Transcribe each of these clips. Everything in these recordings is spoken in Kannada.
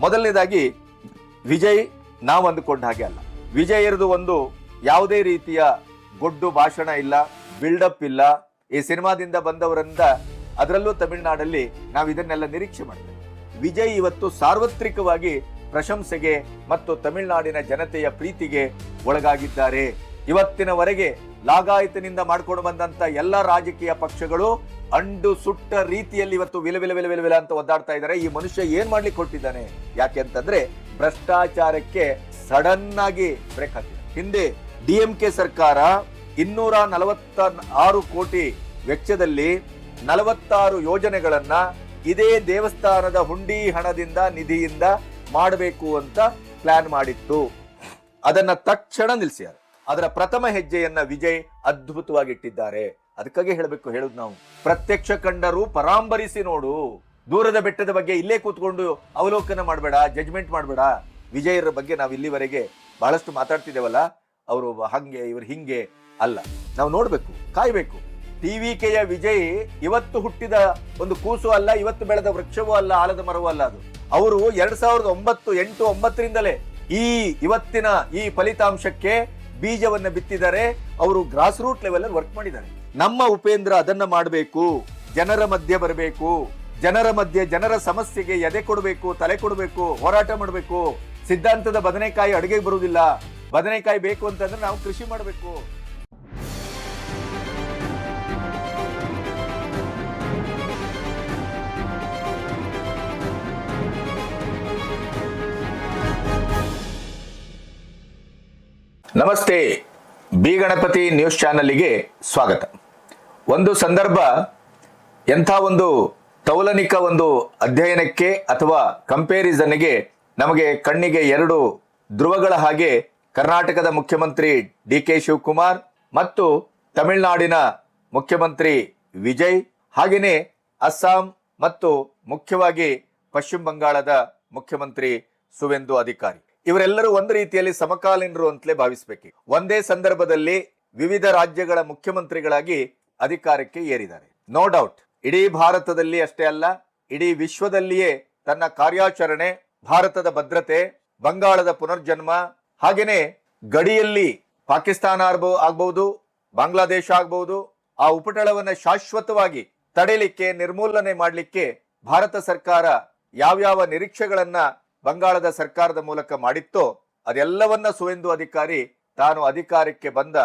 ಮೊದಲನೇದಾಗಿ ವಿಜಯ್ ನಾವು ಅಂದುಕೊಂಡ ಹಾಗೆ ಅಲ್ಲ. ವಿಜಯ್ ಇರೋದು ಒಂದು ಯಾವುದೇ ರೀತಿಯ ಗೊಡ್ಡು ಭಾಷಣ ಇಲ್ಲ, ಬಿಲ್ಡಪ್ ಇಲ್ಲ. ಈ ಸಿನಿಮಾದಿಂದ ಬಂದವರಿಂದ, ಅದರಲ್ಲೂ ತಮಿಳುನಾಡಲ್ಲಿ ನಾವು ಇದನ್ನೆಲ್ಲ ನಿರೀಕ್ಷೆ ಮಾಡ್ತೇವೆ. ವಿಜಯ್ ಇವತ್ತು ಸಾರ್ವತ್ರಿಕವಾಗಿ ಪ್ರಶಂಸೆಗೆ ಮತ್ತು ತಮಿಳುನಾಡಿನ ಜನತೆಯ ಪ್ರೀತಿಗೆ ಒಳಗಾಗಿದ್ದಾರೆ. ಇವತ್ತಿನವರೆಗೆ ಲಾಗಾಯತಿನಿಂದ ಮಾಡ್ಕೊಂಡು ಬಂದಂತ ಎಲ್ಲ ರಾಜಕೀಯ ಪಕ್ಷಗಳು ಅಂಡು ಸುಟ್ಟ ರೀತಿಯಲ್ಲಿ ಇವತ್ತು ವಿಲ ಅಂತ ಒದ್ದಾಡ್ತಾ ಇದ್ದಾರೆ. ಈ ಮನುಷ್ಯ ಏನ್ ಮಾಡ್ಲಿಕ್ಕೆ ಕೊಟ್ಟಿದ್ದಾನೆ? ಯಾಕೆ ಅಂತಂದ್ರೆ ಭ್ರಷ್ಟಾಚಾರಕ್ಕೆ ಸಡನ್ ಆಗಿ ಬ್ರೇಕ್ ಹಾಕಿದೆ. ಹಿಂದೆ DMK ಸರ್ಕಾರ 246 ಕೋಟಿ ವೆಚ್ಚದಲ್ಲಿ 46 ಯೋಜನೆಗಳನ್ನ ಇದೇ ದೇವಸ್ಥಾನದ ಹುಂಡಿ ಹಣದಿಂದ ನಿಧಿಯಿಂದ ಮಾಡಬೇಕು ಅಂತ ಪ್ಲಾನ್ ಮಾಡಿತ್ತು. ಅದನ್ನ ತಕ್ಷಣ ನಿಲ್ಲಿಸಿದ್ದಾರೆ. ಅದರ ಪ್ರಥಮ ಹೆಜ್ಜೆಯನ್ನ ವಿಜಯ್ ಅದ್ಭುತವಾಗಿ ಇಟ್ಟಿದ್ದಾರೆ. ಅದಕ್ಕಾಗಿ ಹೇಳುದು ನಾವು, ಪ್ರತ್ಯಕ್ಷ ಕಂಡರೂ ಪರಾಂಬರಿಸಿ ನೋಡು. ದೂರದ ಬೆಟ್ಟದ ಬಗ್ಗೆ ಇಲ್ಲೇ ಕೂತ್ಕೊಂಡು ಅವಲೋಕನ ಮಾಡಬೇಡ, ಜಜ್ಮೆಂಟ್ ಮಾಡಬೇಡ. ವಿಜಯರ ಬಗ್ಗೆ ನಾವು ಇಲ್ಲಿವರೆಗೆ ಬಹಳಷ್ಟು ಮಾತಾಡ್ತಿದ್ದೇವಲ್ಲ, ಅವರು ಹಂಗೆ ಇವರು ಹಿಂಗೆ ಅಲ್ಲ, ನಾವು ನೋಡ್ಬೇಕು, ಕಾಯ್ಬೇಕು. TVKಯ ವಿಜಯ್ ಇವತ್ತು ಹುಟ್ಟಿದ ಒಂದು ಕೂಸು ಅಲ್ಲ, ಇವತ್ತು ಬೆಳೆದ ವೃಕ್ಷವೂ ಅಲ್ಲ, ಆಲದ ಮರವೂ ಅಲ್ಲ. ಅದು ಅವರು 2008-9ರಿಂದಲೇ ಇವತ್ತಿನ ಈ ಫಲಿತಾಂಶಕ್ಕೆ ಬೀಜವನ್ನ ಬಿತ್ತಿದ್ದಾರೆ. ಅವರು ಗ್ರಾಸ್ ರೂಟ್ ಲೆವೆಲ್ ಅಲ್ಲಿ ವರ್ಕ್ ಮಾಡಿದ್ದಾರೆ. ನಮ್ಮ ಉಪೇಂದ್ರ ಅದನ್ನ ಮಾಡಬೇಕು, ಜನರ ಮಧ್ಯೆ ಬರಬೇಕು, ಜನರ ಮಧ್ಯೆ ಜನರ ಸಮಸ್ಯೆಗೆ ಎದೆ ಕೊಡಬೇಕು, ತಲೆ ಕೊಡಬೇಕು, ಹೋರಾಟ ಮಾಡಬೇಕು. ಸಿದ್ಧಾಂತದ ಬದನೆಕಾಯಿ ಅಡುಗೆಗೆ ಬರುವುದಿಲ್ಲ. ಬದನೆಕಾಯಿ ಬೇಕು ಅಂತಂದ್ರೆ ನಾವು ಕೃಷಿ ಮಾಡಬೇಕು. ನಮಸ್ತೆ, ಬಿ ಗಣಪತಿ ನ್ಯೂಸ್ ಚಾನಲ್ಗೆ ಸ್ವಾಗತ. ಒಂದು ಸಂದರ್ಭ, ಎಂಥ ಒಂದು ತೌಲನಿಕ ಒಂದು ಅಧ್ಯಯನಕ್ಕೆ ಅಥವಾ ಕಂಪೇರಿಸನ್ಗೆ ನಮಗೆ ಕಣ್ಣಿಗೆ ಎರಡು ಧ್ರುವಗಳ ಹಾಗೆ ಕರ್ನಾಟಕದ ಮುಖ್ಯಮಂತ್ರಿ DK ಶಿವಕುಮಾರ್ ಮತ್ತು ತಮಿಳುನಾಡಿನ ಮುಖ್ಯಮಂತ್ರಿ ವಿಜಯ್, ಹಾಗೆಯೇ ಅಸ್ಸಾಂ ಮತ್ತು ಮುಖ್ಯವಾಗಿ ಪಶ್ಚಿಮ ಬಂಗಾಳದ ಮುಖ್ಯಮಂತ್ರಿ ಸುವೇಂದು ಅಧಿಕಾರಿ, ಇವರೆಲ್ಲರೂ ಒಂದು ರೀತಿಯಲ್ಲಿ ಸಮಕಾಲೀನರು ಅಂತಲೇ ಭಾವಿಸಬೇಕು. ಒಂದೇ ಸಂದರ್ಭದಲ್ಲಿ ವಿವಿಧ ರಾಜ್ಯಗಳ ಮುಖ್ಯಮಂತ್ರಿಗಳಾಗಿ ಅಧಿಕಾರಕ್ಕೆ ಏರಿದ್ದಾರೆ. ನೋ ಡೌಟ್, ಇಡೀ ಭಾರತದಲ್ಲಿ ಅಷ್ಟೇ ಅಲ್ಲ, ಇಡೀ ವಿಶ್ವದಲ್ಲಿಯೇ ತನ್ನ ಕಾರ್ಯಾಚರಣೆ, ಭಾರತದ ಭದ್ರತೆ, ಬಂಗಾಳದ ಪುನರ್ಜನ್ಮ, ಹಾಗೇನೆ ಗಡಿಯಲ್ಲಿ ಪಾಕಿಸ್ತಾನ ಆಗ್ಬಹುದು, ಬಾಂಗ್ಲಾದೇಶ ಆಗ್ಬಹುದು, ಆ ಉಪಟಳವನ್ನ ಶಾಶ್ವತವಾಗಿ ತಡೆಯಲಿಕ್ಕೆ, ನಿರ್ಮೂಲನೆ ಮಾಡಲಿಕ್ಕೆ ಭಾರತ ಸರ್ಕಾರ ಯಾವ್ಯಾವ ನಿರೀಕ್ಷೆಗಳನ್ನ ಬಂಗಾಳದ ಸರ್ಕಾರದ ಮೂಲಕ ಮಾಡಿತ್ತೋ ಅದೆಲ್ಲವನ್ನ ಸುವೇಂದು ಅಧಿಕಾರಿ ತಾನು ಅಧಿಕಾರಕ್ಕೆ ಬಂದ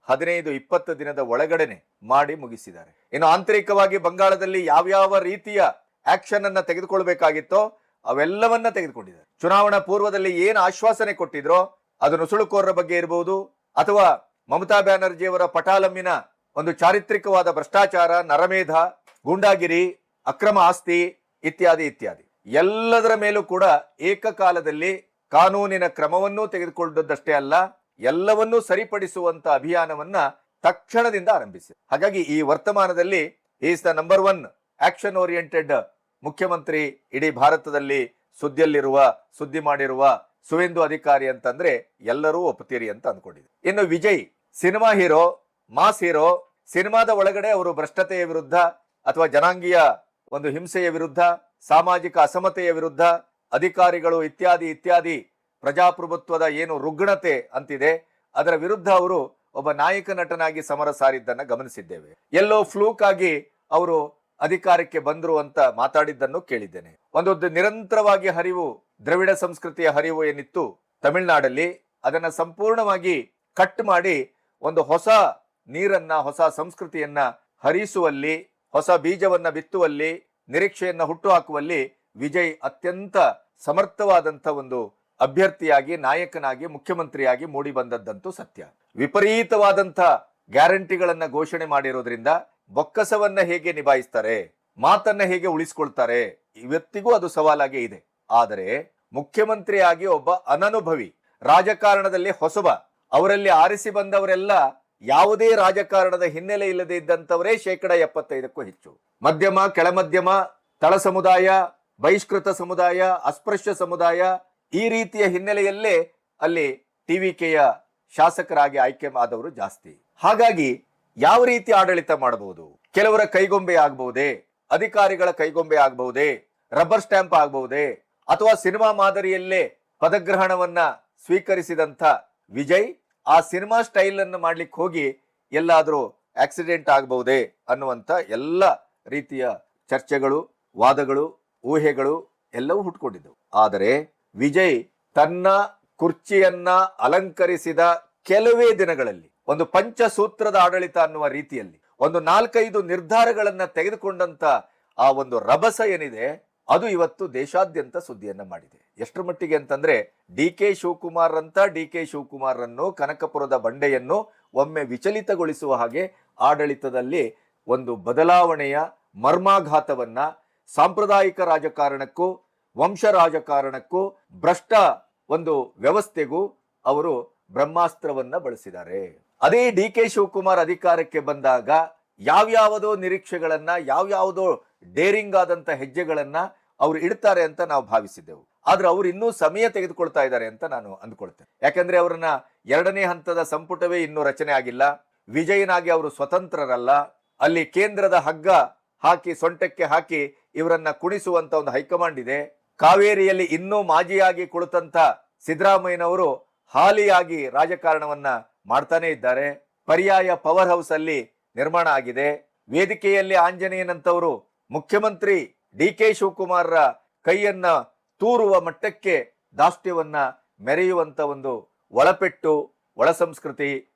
15-20 ದಿನದ ಒಳಗಡೆನೆ ಮಾಡಿ ಮುಗಿಸಿದ್ದಾರೆ. ಇನ್ನು ಆಂತರಿಕವಾಗಿ ಬಂಗಾಳದಲ್ಲಿ ಯಾವ್ಯಾವ ರೀತಿಯ ಆಕ್ಷನ್ ಅನ್ನ ತೆಗೆದುಕೊಳ್ಬೇಕಾಗಿತ್ತೋ ಅವೆಲ್ಲವನ್ನ ತೆಗೆದುಕೊಂಡಿದ್ದಾರೆ. ಚುನಾವಣಾ ಪೂರ್ವದಲ್ಲಿ ಏನು ಆಶ್ವಾಸನೆ ಕೊಟ್ಟಿದ್ರೋ ಅದು ನುಸುಳುಕೋರರ ಬಗ್ಗೆ ಇರಬಹುದು, ಅಥವಾ ಮಮತಾ ಬ್ಯಾನರ್ಜಿಯವರ ಪಟಾಲಮ್ಮಿನ ಒಂದು ಚಾರಿತ್ರಿಕವಾದ ಭ್ರಷ್ಟಾಚಾರ, ನರಮೇಧ, ಗೂಂಡಾಗಿರಿ, ಅಕ್ರಮ ಆಸ್ತಿ ಇತ್ಯಾದಿ ಇತ್ಯಾದಿ ಎಲ್ಲದರ ಮೇಲೂ ಕೂಡ ಏಕಕಾಲದಲ್ಲಿ ಕಾನೂನಿನ ಕ್ರಮವನ್ನೂ ತೆಗೆದುಕೊಂಡದ್ದಷ್ಟೇ ಅಲ್ಲ, ಎಲ್ಲವನ್ನೂ ಸರಿಪಡಿಸುವಂತ ಅಭಿಯಾನವನ್ನ ತಕ್ಷಣದಿಂದ ಆರಂಭಿಸಿ. ಹಾಗಾಗಿ ಈ ವರ್ತಮಾನದಲ್ಲಿ is the number 1 action oriented ಮುಖ್ಯಮಂತ್ರಿ ಇಡೀ ಭಾರತದಲ್ಲಿ ಸುದ್ದಿ ಮಾಡಿರುವ ಸುವೇಂದು ಅಧಿಕಾರಿ ಅಂತಂದ್ರೆ ಎಲ್ಲರೂ ಒಪ್ಪುತ್ತೀರಿ ಅಂತ ಅಂದ್ಕೊಂಡಿದೆ. ಇನ್ನು Vijay cinema hero, mass hero. ಸಿನಿಮಾದ ಒಳಗಡೆ ಅವರು ಭ್ರಷ್ಟತೆಯ ವಿರುದ್ಧ ಅಥವಾ ಜನಾಂಗೀಯ ಒಂದು ಹಿಂಸೆಯ ವಿರುದ್ಧ, ಸಾಮಾಜಿಕ ಅಸಮತೆಯ ವಿರುದ್ಧ, ಅಧಿಕಾರಿಗಳು ಇತ್ಯಾದಿ ಪ್ರಜಾಪ್ರಭುತ್ವದ ಏನು ರುಗ್ಣತೆ ಅಂತಿದೆ ಅದರ ವಿರುದ್ಧ ಅವರು ಒಬ್ಬ ನಾಯಕ ನಟನಾಗಿ ಸಮರ ಸಾರಿದ್ದನ್ನ ಗಮನಿಸಿದ್ದೇವೆ. ಎಲ್ಲೋ ಫ್ಲೂಕ್ ಆಗಿ ಅವರು ಅಧಿಕಾರಕ್ಕೆ ಬಂದ್ರು ಅಂತ ಮಾತಾಡಿದ್ದನ್ನು ಕೇಳಿದ್ದೇನೆ. ಒಂದು ನಿರಂತರವಾಗಿ ಹರಿವು, ದ್ರವಿಡ ಸಂಸ್ಕೃತಿಯ ಹರಿವು ಏನಿತ್ತು ತಮಿಳುನಾಡಲ್ಲಿ, ಅದನ್ನ ಸಂಪೂರ್ಣವಾಗಿ ಕಟ್ ಮಾಡಿ ಒಂದು ಹೊಸ ನೀರನ್ನ, ಹೊಸ ಸಂಸ್ಕೃತಿಯನ್ನ ಹರಿಸುವಲ್ಲಿ, ಹೊಸ ಬೀಜವನ್ನ ಬಿತ್ತುವಲ್ಲಿ, ನಿರೀಕ್ಷೆಯನ್ನ ಹುಟ್ಟು ಹಾಕುವಲ್ಲಿ ವಿಜಯ್ ಅತ್ಯಂತ ಸಮರ್ಥವಾದಂತ ಒಂದು ಅಭ್ಯರ್ಥಿಯಾಗಿ, ನಾಯಕನಾಗಿ, ಮುಖ್ಯಮಂತ್ರಿಯಾಗಿ ಮೂಡಿ ಬಂದದ್ದಂತೂ ಸತ್ಯ. ವಿಪರೀತವಾದಂತ ಗ್ಯಾರಂಟಿಗಳನ್ನ ಘೋಷಣೆ ಮಾಡಿರೋದ್ರಿಂದ ಬೊಕ್ಕಸವನ್ನ ಹೇಗೆ ನಿಭಾಯಿಸ್ತಾರೆ, ಮಾತನ್ನ ಹೇಗೆ ಉಳಿಸ್ಕೊಳ್ತಾರೆ, ಇವತ್ತಿಗೂ ಅದು ಸವಾಲಾಗಿ ಇದೆ. ಆದರೆ ಮುಖ್ಯಮಂತ್ರಿಯಾಗಿ ಒಬ್ಬ ಅನನುಭವಿ, ರಾಜಕಾರಣದಲ್ಲಿ ಹೊಸಬ, ಅವರಲ್ಲಿ ಆರಿಸಿ ಬಂದವರೆಲ್ಲ ಯಾವುದೇ ರಾಜಕಾರಣದ ಹಿನ್ನೆಲೆ ಇಲ್ಲದೆ ಇದ್ದಂತವರೇ 75%ಕ್ಕೂ ಹೆಚ್ಚು. ಮಧ್ಯಮ, ಕೆಳಮಧ್ಯಮ, ತಳ ಸಮುದಾಯ, ಬಹಿಷ್ಕೃತ ಸಮುದಾಯ, ಅಸ್ಪೃಶ್ಯ ಸಮುದಾಯ, ಈ ರೀತಿಯ ಹಿನ್ನೆಲೆಯಲ್ಲೇ ಅಲ್ಲಿ TVKಯ ಶಾಸಕರಾಗಿ ಆಯ್ಕೆ ಆದವರು ಜಾಸ್ತಿ. ಹಾಗಾಗಿ ಯಾವ ರೀತಿ ಆಡಳಿತ ಮಾಡಬಹುದು? ಕೆಲವರ ಕೈಗೊಂಬೆ ಆಗಬಹುದೇ, ಅಧಿಕಾರಿಗಳ ಕೈಗೊಂಬೆ ಆಗಬಹುದೇ, ರಬ್ಬರ್ ಸ್ಟ್ಯಾಂಪ್ ಆಗಬಹುದೇ, ಅಥವಾ ಸಿನಿಮಾ ಮಾದರಿಯಲ್ಲೇ ಪದಗ್ರಹಣವನ್ನ ಸ್ವೀಕರಿಸಿದಂಥ ವಿಜಯ್ ಆ ಸಿನಿಮಾ ಸ್ಟೈಲ್ ಅನ್ನು ಮಾಡ್ಲಿಕ್ಕೆ ಹೋಗಿ ಎಲ್ಲಾದ್ರೂ ಆಕ್ಸಿಡೆಂಟ್ ಆಗಬಹುದೇ ಅನ್ನುವಂತ ಎಲ್ಲ ರೀತಿಯ ಚರ್ಚೆಗಳು, ವಾದಗಳು, ಊಹೆಗಳು ಎಲ್ಲವೂ ಹುಟ್ಕೊಂಡಿದ್ದವು. ಆದರೆ ವಿಜಯ್ ತನ್ನ ಕುರ್ಚಿಯನ್ನ ಅಲಂಕರಿಸಿದ ಕೆಲವೇ ದಿನಗಳಲ್ಲಿ ಒಂದು ಪಂಚಸೂತ್ರದ ಆಡಳಿತ ಅನ್ನುವ ರೀತಿಯಲ್ಲಿ ಒಂದು 4-5 ನಿರ್ಧಾರಗಳನ್ನ ತೆಗೆದುಕೊಂಡಂತ ಆ ಒಂದು ರಭಸ ಏನಿದೆ ಅದು ಇವತ್ತು ದೇಶಾದ್ಯಂತ ಸುದ್ದಿಯನ್ನ ಮಾಡಿದೆ. ಎಷ್ಟರ ಮಟ್ಟಿಗೆ ಅಂತಂದ್ರೆ ಡಿ ಕೆ ಶಿವಕುಮಾರ್ ಅನ್ನು ಕನಕಪುರದ ಬಂಡೆಯನ್ನು ಒಮ್ಮೆ ವಿಚಲಿತಗೊಳಿಸುವ ಹಾಗೆ ಆಡಳಿತದಲ್ಲಿ ಒಂದು ಬದಲಾವಣೆಯ ಮರ್ಮಾಘಾತವನ್ನ ಸಾಂಪ್ರದಾಯಿಕ ರಾಜಕಾರಣಕ್ಕೂ ವಂಶ ರಾಜಕಾರಣಕ್ಕೂ ಭ್ರಷ್ಟ ಒಂದು ವ್ಯವಸ್ಥೆಗೂ ಅವರು ಬ್ರಹ್ಮಾಸ್ತ್ರವನ್ನ ಬಳಸಿದ್ದಾರೆ. ಅದೇ ಡಿ ಕೆ ಶಿವಕುಮಾರ್ ಅಧಿಕಾರಕ್ಕೆ ಬಂದಾಗ ಯಾವ್ಯಾವುದೋ ನಿರೀಕ್ಷೆಗಳನ್ನ, ಯಾವ್ಯಾವುದೋ ಡೇರಿಂಗ್ ಆದಂತ ಹೆಜ್ಜೆಗಳನ್ನ ಅವರು ಇಡ್ತಾರೆ ಅಂತ ನಾವು ಭಾವಿಸಿದ್ದೆವು. ಆದ್ರೆ ಅವ್ರು ಇನ್ನೂ ಸಮಯ ತೆಗೆದುಕೊಳ್ತಾ ಇದ್ದಾರೆ ಅಂತ ನಾನು ಅಂದ್ಕೊಳ್ತೇನೆ. ಯಾಕಂದ್ರೆ ಅವರನ್ನ 2ನೇ ಹಂತದ ಸಂಪುಟವೇ ಇನ್ನೂ ರಚನೆ ಆಗಿಲ್ಲ. ವಿಜಯನಾಗಿ ಅವರು ಸ್ವತಂತ್ರರಲ್ಲ. ಅಲ್ಲಿ ಕೇಂದ್ರದ ಹಗ್ಗ ಹಾಕಿ ಸೊಂಟಕ್ಕೆ ಹಾಕಿ ಇವರನ್ನ ಕುಣಿಸುವಂತ ಒಂದು ಹೈಕಮಾಂಡ್ ಇದೆ. ಕಾವೇರಿಯಲ್ಲಿ ಇನ್ನೂ ಮಾಜಿಯಾಗಿ ಕುಳಿತಂತ ಸಿದ್ದರಾಮಯ್ಯನವರು ಹಾಲಿಯಾಗಿ ರಾಜಕಾರಣವನ್ನ ಮಾಡ್ತಾನೆ ಇದ್ದಾರೆ. ಪರ್ಯಾಯ ಪವರ್ ಹೌಸ್ ಅಲ್ಲಿ ನಿರ್ಮಾಣ ಆಗಿದೆ. ವೇದಿಕೆಯಲ್ಲಿ ಆಂಜನೇಯನಂತವರು ಮುಖ್ಯಮಂತ್ರಿ ಡಿ ಕೆ ಶಿವಕುಮಾರ್ರ ಕೈಯನ್ನ ತೂರುವ ಮಟ್ಟಕ್ಕೆ ದಾಷ್ಟ್ಯವನ್ನ ಮೆರೆಯುವಂತ ಒಂದು ಒಳಪೆಟ್ಟು, ಒಳ ಸಂಸ್ಕೃತಿ,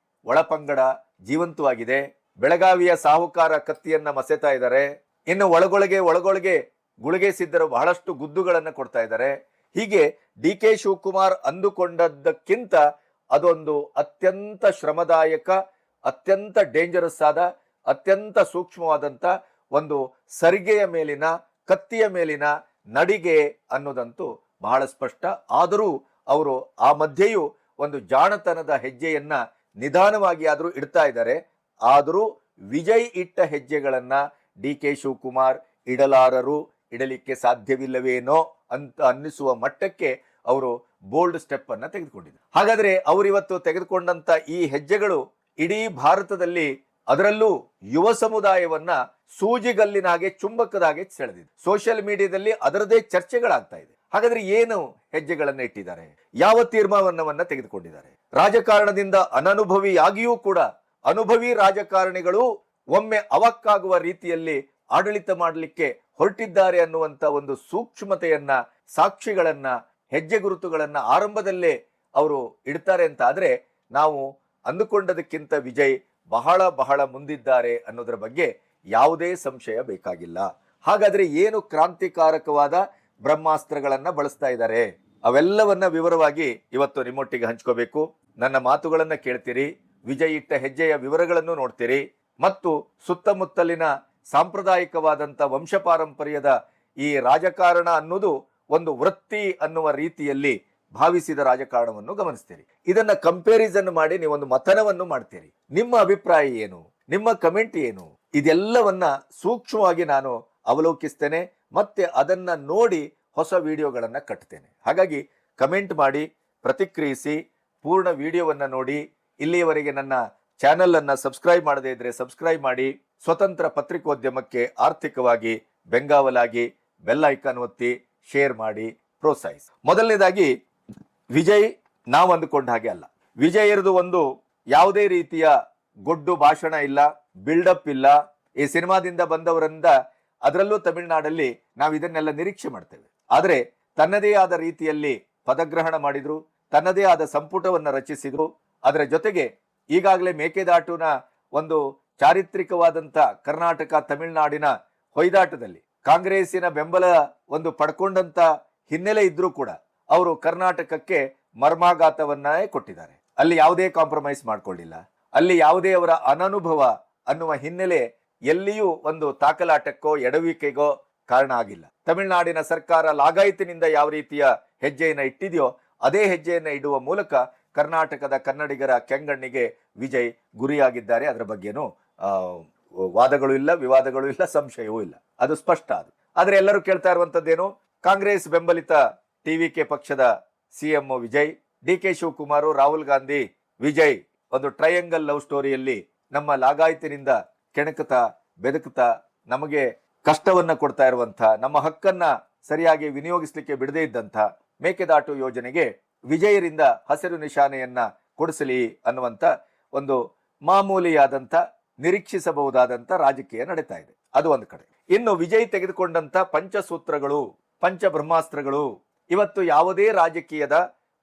ಒಳಪಂಗಡ ಜೀವಂತವಾಗಿದೆ. ಬೆಳಗಾವಿಯ ಸಾಹುಕಾರ ಕತ್ತಿಯನ್ನ ಮಸೆತಾ ಇದ್ದಾರೆ. ಇನ್ನು ಒಳಗೊಳಗೆ ಗುಳಿಗೆ ಸಿದ್ಧರು ಬಹಳಷ್ಟು ಗುದ್ದುಗಳನ್ನ ಕೊಡ್ತಾ ಇದ್ದಾರೆ. ಹೀಗೆ ಡಿ ಕೆ ಶಿವಕುಮಾರ್ ಅಂದುಕೊಂಡದ್ದಕ್ಕಿಂತ ಅದೊಂದು ಅತ್ಯಂತ ಶ್ರಮದಾಯಕ, ಅತ್ಯಂತ ಡೇಂಜರಸ್ ಆದ, ಅತ್ಯಂತ ಸೂಕ್ಷ್ಮವಾದಂತ ಒಂದು ಸರಿಗೆಯ ಮೇಲಿನ, ಕತ್ತಿಯ ಮೇಲಿನ ನಡಿಗೆ ಅನ್ನೋದಂತೂ ಬಹಳ ಸ್ಪಷ್ಟ. ಆದರೂ ಅವರು ಆ ಮಧ್ಯೆಯೂ ಒಂದು ಜಾಣತನದ ಹೆಜ್ಜೆಯನ್ನ ನಿಧಾನವಾಗಿ ಆದರೂ ಇಡ್ತಾ ಇದ್ದಾರೆ. ಆದರೂ ವಿಜಯ್ ಇಟ್ಟ ಹೆಜ್ಜೆಗಳನ್ನ ಡಿ ಕೆ ಶಿವಕುಮಾರ್ ಇಡಲಾರರು, ಇಡಲಿಕ್ಕೆ ಸಾಧ್ಯವಿಲ್ಲವೇನೋ ಅಂತ ಅನ್ನಿಸುವ ಮಟ್ಟಕ್ಕೆ ಅವರು ಬೋಲ್ಡ್ ಸ್ಟೆಪ್ ಅನ್ನ ತೆಗೆದುಕೊಂಡಿದ್ದಾರೆ. ಹಾಗಾದ್ರೆ ಅವರಿವತ್ತು ತೆಗೆದುಕೊಂಡಂತ ಈ ಹೆಜ್ಜೆಗಳು ಇಡೀ ಭಾರತದಲ್ಲಿ, ಅದರಲ್ಲೂ ಯುವ ಸಮುದಾಯವನ್ನ ಸೂಜಿಗಲ್ಲಿನ ಹಾಗೆ, ಚುಂಬಕದ ಹಾಗೆ ಸೆಳೆದಿದೆ. ಸೋಷಿಯಲ್ ಮೀಡಿಯಾದಲ್ಲಿ ಅದರದೇ ಚರ್ಚೆಗಳಾಗ್ತಾ ಇದೆ. ಹಾಗಾದ್ರೆ ಏನು ಹೆಜ್ಜೆಗಳನ್ನ ಇಟ್ಟಿದ್ದಾರೆ, ಯಾವ ತೀರ್ಮಾನವನ್ನ ತೆಗೆದುಕೊಂಡಿದ್ದಾರೆ? ರಾಜಕಾರಣದಿಂದ ಅನನುಭವಿಯಾಗಿಯೂ ಕೂಡ ಅನುಭವಿ ರಾಜಕಾರಣಿಗಳು ಒಮ್ಮೆ ಅವಕ್ಕಾಗುವ ರೀತಿಯಲ್ಲಿ ಆಡಳಿತ ಮಾಡಲಿಕ್ಕೆ ಹೊರಟಿದ್ದಾರೆ ಅನ್ನುವಂತ ಒಂದು ಸೂಕ್ಷ್ಮತೆಯನ್ನ, ಸಾಕ್ಷಿಗಳನ್ನ, ಹೆಜ್ಜೆ ಗುರುತುಗಳನ್ನ ಆರಂಭದಲ್ಲೇ ಅವರು ಇಡ್ತಾರೆ ಅಂತ ಆದ್ರೆ ನಾವು ಅಂದುಕೊಂಡದಕ್ಕಿಂತ ವಿಜಯ್ ಬಹಳ ಬಹಳ ಮುಂದಿದ್ದಾರೆ ಅನ್ನೋದರ ಬಗ್ಗೆ ಯಾವುದೇ ಸಂಶಯ ಬೇಕಾಗಿಲ್ಲ. ಹಾಗಾದ್ರೆ ಏನು ಕ್ರಾಂತಿಕಾರಕವಾದ ಬ್ರಹ್ಮಾಸ್ತ್ರಗಳನ್ನ ಬಳಸ್ತಾ ಇದ್ದಾರೆ ಅವೆಲ್ಲವನ್ನ ವಿವರವಾಗಿ ಇವತ್ತು ನಿಮ್ಮೊಟ್ಟಿಗೆ ಹಂಚ್ಕೋಬೇಕು. ನನ್ನ ಮಾತುಗಳನ್ನ ಕೇಳ್ತೀರಿ, ವಿಜಯ್ ಇಟ್ಟ ಹೆಜ್ಜೆಯ ವಿವರಗಳನ್ನು ನೋಡ್ತೀರಿ, ಮತ್ತು ಸುತ್ತಮುತ್ತಲಿನ ಸಾಂಪ್ರದಾಯಿಕವಾದಂತ ವಂಶ ಪಾರಂಪರ್ಯದ ಈ ರಾಜಕಾರಣ ಅನ್ನೋದು ಒಂದು ವೃತ್ತಿ ಅನ್ನುವ ರೀತಿಯಲ್ಲಿ ಭಾವಿಸಿದ ರಾಜಕಾರಣವನ್ನು ಗಮನಿಸ್ತೀರಿ. ಇದನ್ನ ಕಂಪ್ಯಾರಿಸನ್ ಮಾಡಿ ನೀವೊಂದು ಮಥನವನ್ನು ಮಾಡ್ತೀರಿ. ನಿಮ್ಮ ಅಭಿಪ್ರಾಯ ಏನು, ನಿಮ್ಮ ಕಮೆಂಟ್ ಏನು, ಇದೆಲ್ಲವನ್ನ ಸೂಕ್ಷ್ಮವಾಗಿ ನಾನು ಅವಲೋಕಿಸ್ತೇನೆ, ಮತ್ತೆ ಅದನ್ನ ನೋಡಿ ಹೊಸ ವಿಡಿಯೋಗಳನ್ನ ಕಟ್ತೇನೆ. ಹಾಗಾಗಿ ಕಮೆಂಟ್ ಮಾಡಿ, ಪ್ರತಿಕ್ರಿಯಿಸಿ, ಪೂರ್ಣ ವಿಡಿಯೋವನ್ನ ನೋಡಿ. ಇಲ್ಲಿಯವರೆಗೆ ನನ್ನ ಚಾನೆಲ್ ಅನ್ನ ಸಬ್ಸ್ಕ್ರೈಬ್ ಮಾಡದೇ ಇದ್ರೆ ಸಬ್ಸ್ಕ್ರೈಬ್ ಮಾಡಿ. ಸ್ವತಂತ್ರ ಪತ್ರಿಕೋದ್ಯಮಕ್ಕೆ ಆರ್ಥಿಕವಾಗಿ ಬೆಂಗಾವಲಾಗಿ ಬೆಲ್ ಐಕಾನ್ ಒತ್ತಿ, ಶೇರ್ ಮಾಡಿ, ಪ್ರೋತ್ಸಾಹಿಸಿ. ಮೊದಲನೇದಾಗಿ ವಿಜಯ್ ನಾವು ಅಂದುಕೊಂಡ ಹಾಗೆ ಅಲ್ಲ. ವಿಜಯರದು ಒಂದು ಯಾವುದೇ ರೀತಿಯ ಗೊಡ್ಡು ಭಾಷಣ ಇಲ್ಲ, ಬಿಲ್ಡಪ್ ಇಲ್ಲ. ಈ ಸಿನಿಮಾದಿಂದ ಬಂದವರಿಂದ, ಅದರಲ್ಲೂ ತಮಿಳುನಾಡಲ್ಲಿ ನಾವು ಇದನ್ನೆಲ್ಲ ನಿರೀಕ್ಷೆ ಮಾಡ್ತೇವೆ. ಆದರೆ ತನ್ನದೇ ಆದ ರೀತಿಯಲ್ಲಿ ಪದಗ್ರಹಣ ಮಾಡಿದ್ರು, ತನ್ನದೇ ಆದ ಸಂಪುಟವನ್ನ ರಚಿಸಿದ್ರು. ಅದರ ಜೊತೆಗೆ ಈಗಾಗಲೇ ಮೇಕೆದಾಟುನ ಒಂದು ಚಾರಿತ್ರಿಕವಾದಂತ ಕರ್ನಾಟಕ ತಮಿಳುನಾಡಿನ ಹೊಯ್ದಾಟದಲ್ಲಿ ಕಾಂಗ್ರೆಸ್ಸಿನ ಬೆಂಬಲ ಒಂದು ಪಡ್ಕೊಂಡಂತ ಹಿನ್ನೆಲೆ ಇದ್ರೂ ಕೂಡ ಅವರು ಕರ್ನಾಟಕಕ್ಕೆ ಮರ್ಮಾಘಾತವನ್ನೇ ಕೊಟ್ಟಿದ್ದಾರೆ. ಅಲ್ಲಿ ಯಾವುದೇ ಕಾಂಪ್ರಮೈಸ್ ಮಾಡ್ಕೊಳ್ಳಿಲ್ಲ. ಅಲ್ಲಿ ಯಾವುದೇ ಅವರ ಅನನುಭವ ಅನ್ನುವ ಹಿನ್ನೆಲೆ ಎಲ್ಲಿಯೂ ಒಂದು ತಾಕಲಾಟಕ್ಕೋ ಎಡವಿಕೆಗೋ ಕಾರಣ ಆಗಿಲ್ಲ. ತಮಿಳುನಾಡಿನ ಸರ್ಕಾರ ಲಾಗಾಯತಿನಿಂದ ಯಾವ ರೀತಿಯ ಹೆಜ್ಜೆಯನ್ನ ಇಟ್ಟಿದೆಯೋ ಅದೇ ಹೆಜ್ಜೆಯನ್ನ ಇಡುವ ಮೂಲಕ ಕರ್ನಾಟಕದ ಕನ್ನಡಿಗರ ಕೆಂಗಣ್ಣಿಗೆ ವಿಜಯ್ ಗುರಿಯಾಗಿದ್ದಾರೆ. ಅದರ ಬಗ್ಗೆನೂ ವಾದಗಳು ಇಲ್ಲ, ವಿವಾದಗಳು ಇಲ್ಲ, ಸಂಶಯವೂ ಇಲ್ಲ, ಅದು ಸ್ಪಷ್ಟ. ಅದು ಆದ್ರೆ ಎಲ್ಲರೂ ಕೇಳ್ತಾ ಇರುವಂತದ್ದೇನು, ಕಾಂಗ್ರೆಸ್ ಬೆಂಬಲಿತ ಟಿವಿಕೆ ಪಕ್ಷದ CM Vijay, D K Shivakumar, Rahul Gandhi, Vijay ಒಂದು ಟ್ರಯಾಂಗಲ್ ಲವ್ ಸ್ಟೋರಿಯಲ್ಲಿ ನಮ್ಮ ಲಾಗಾಯತಿನಿಂದ ಕೆಣಕುತ್ತಾ ಬೆದಕುತ್ತಾ ನಮಗೆ ಕಷ್ಟವನ್ನ ಕೊಡ್ತಾ ಇರುವಂತ, ನಮ್ಮ ಹಕ್ಕನ್ನ ಸರಿಯಾಗಿ ವಿನಿಯೋಗಿಸಲಿಕ್ಕೆ ಬಿಡದೇ ಇದ್ದಂಥ ಮೇಕೆದಾಟು ಯೋಜನೆಗೆ ವಿಜಯರಿಂದ ಹಸಿರು ನಿಶಾನೆಯನ್ನ ಕೊಡಿಸಲಿ ಅನ್ನುವಂಥ ಒಂದು ಮಾಮೂಲಿಯಾದಂಥ ನಿರೀಕ್ಷಿಸಬಹುದಾದಂಥ ರಾಜಕೀಯ ನಡೀತಾ ಇದೆ. ಅದು ಒಂದು ಕಡೆ. ಇನ್ನು ವಿಜಯ್ ತೆಗೆದುಕೊಂಡಂತ ಪಂಚಸೂತ್ರಗಳು, ಪಂಚಬ್ರಹ್ಮಾಸ್ತ್ರಗಳು ಇವತ್ತು ಯಾವುದೇ ರಾಜಕೀಯದ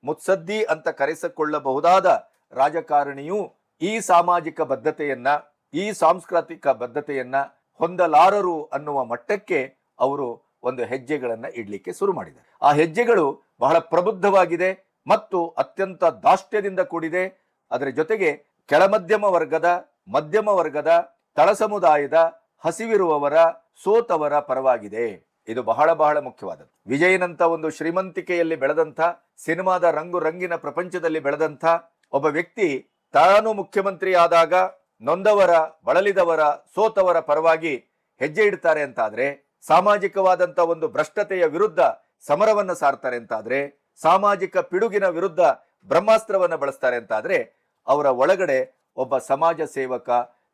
ಮುತ್ಸದ್ದಿ ಅಂತ ಕರೆಸಿಕೊಳ್ಳಬಹುದಾದ ರಾಜಕಾರಣಿಯು ಈ ಸಾಮಾಜಿಕ ಬದ್ಧತೆಯನ್ನ, ಈ ಸಾಂಸ್ಕೃತಿಕ ಬದ್ಧತೆಯನ್ನ ಹೊಂದಲಾರರು ಅನ್ನುವ ಮಟ್ಟಕ್ಕೆ ಅವರು ಒಂದು ಹೆಜ್ಜೆಗಳನ್ನ ಇಡ್ಲಿಕ್ಕೆ ಶುರು ಮಾಡಿದ್ದಾರೆ. ಆ ಹೆಜ್ಜೆಗಳು ಬಹಳ ಪ್ರಬುದ್ಧವಾಗಿದೆ ಮತ್ತು ಅತ್ಯಂತ ದಾಷ್ಟ್ಯದಿಂದ ಕೂಡಿದೆ. ಅದರ ಜೊತೆಗೆ ಕೆಳಮಧ್ಯಮ ವರ್ಗದ, ಮಧ್ಯಮ ವರ್ಗದ, ತಳ ಸಮುದಾಯದ, ಹಸಿವಿರುವವರ, ಸೋತವರ ಪರವಾಗಿದೆ. ಇದು ಬಹಳ ಬಹಳ ಮುಖ್ಯವಾದದ್ದು. ವಿಜಯನಂತ ಒಂದು ಶ್ರೀಮಂತಿಕೆಯಲ್ಲಿ ಬೆಳೆದಂಥ, ಸಿನಿಮಾದ ರಂಗು ರಂಗಿನ ಪ್ರಪಂಚದಲ್ಲಿ ಬೆಳೆದಂಥ ಒಬ್ಬ ವ್ಯಕ್ತಿ ತಾನು ಮುಖ್ಯಮಂತ್ರಿ ಆದಾಗ ನೊಂದವರ, ಬಳಲಿದವರ, ಸೋತವರ ಪರವಾಗಿ ಹೆಜ್ಜೆ ಇಡ್ತಾರೆ ಅಂತಾದ್ರೆ, ಸಾಮಾಜಿಕವಾದಂತ ಒಂದು ಭ್ರಷ್ಟತೆಯ ವಿರುದ್ಧ ಸಮರವನ್ನ ಸಾರ್ತಾರೆ ಅಂತಾದ್ರೆ, ಸಾಮಾಜಿಕ ಪಿಡುಗಿನ ವಿರುದ್ಧ ಬ್ರಹ್ಮಾಸ್ತ್ರವನ್ನ ಬಳಸ್ತಾರೆ ಅಂತಾದ್ರೆ, ಅವರ ಒಳಗಡೆ ಒಬ್ಬ ಸಮಾಜ ಸೇವಕ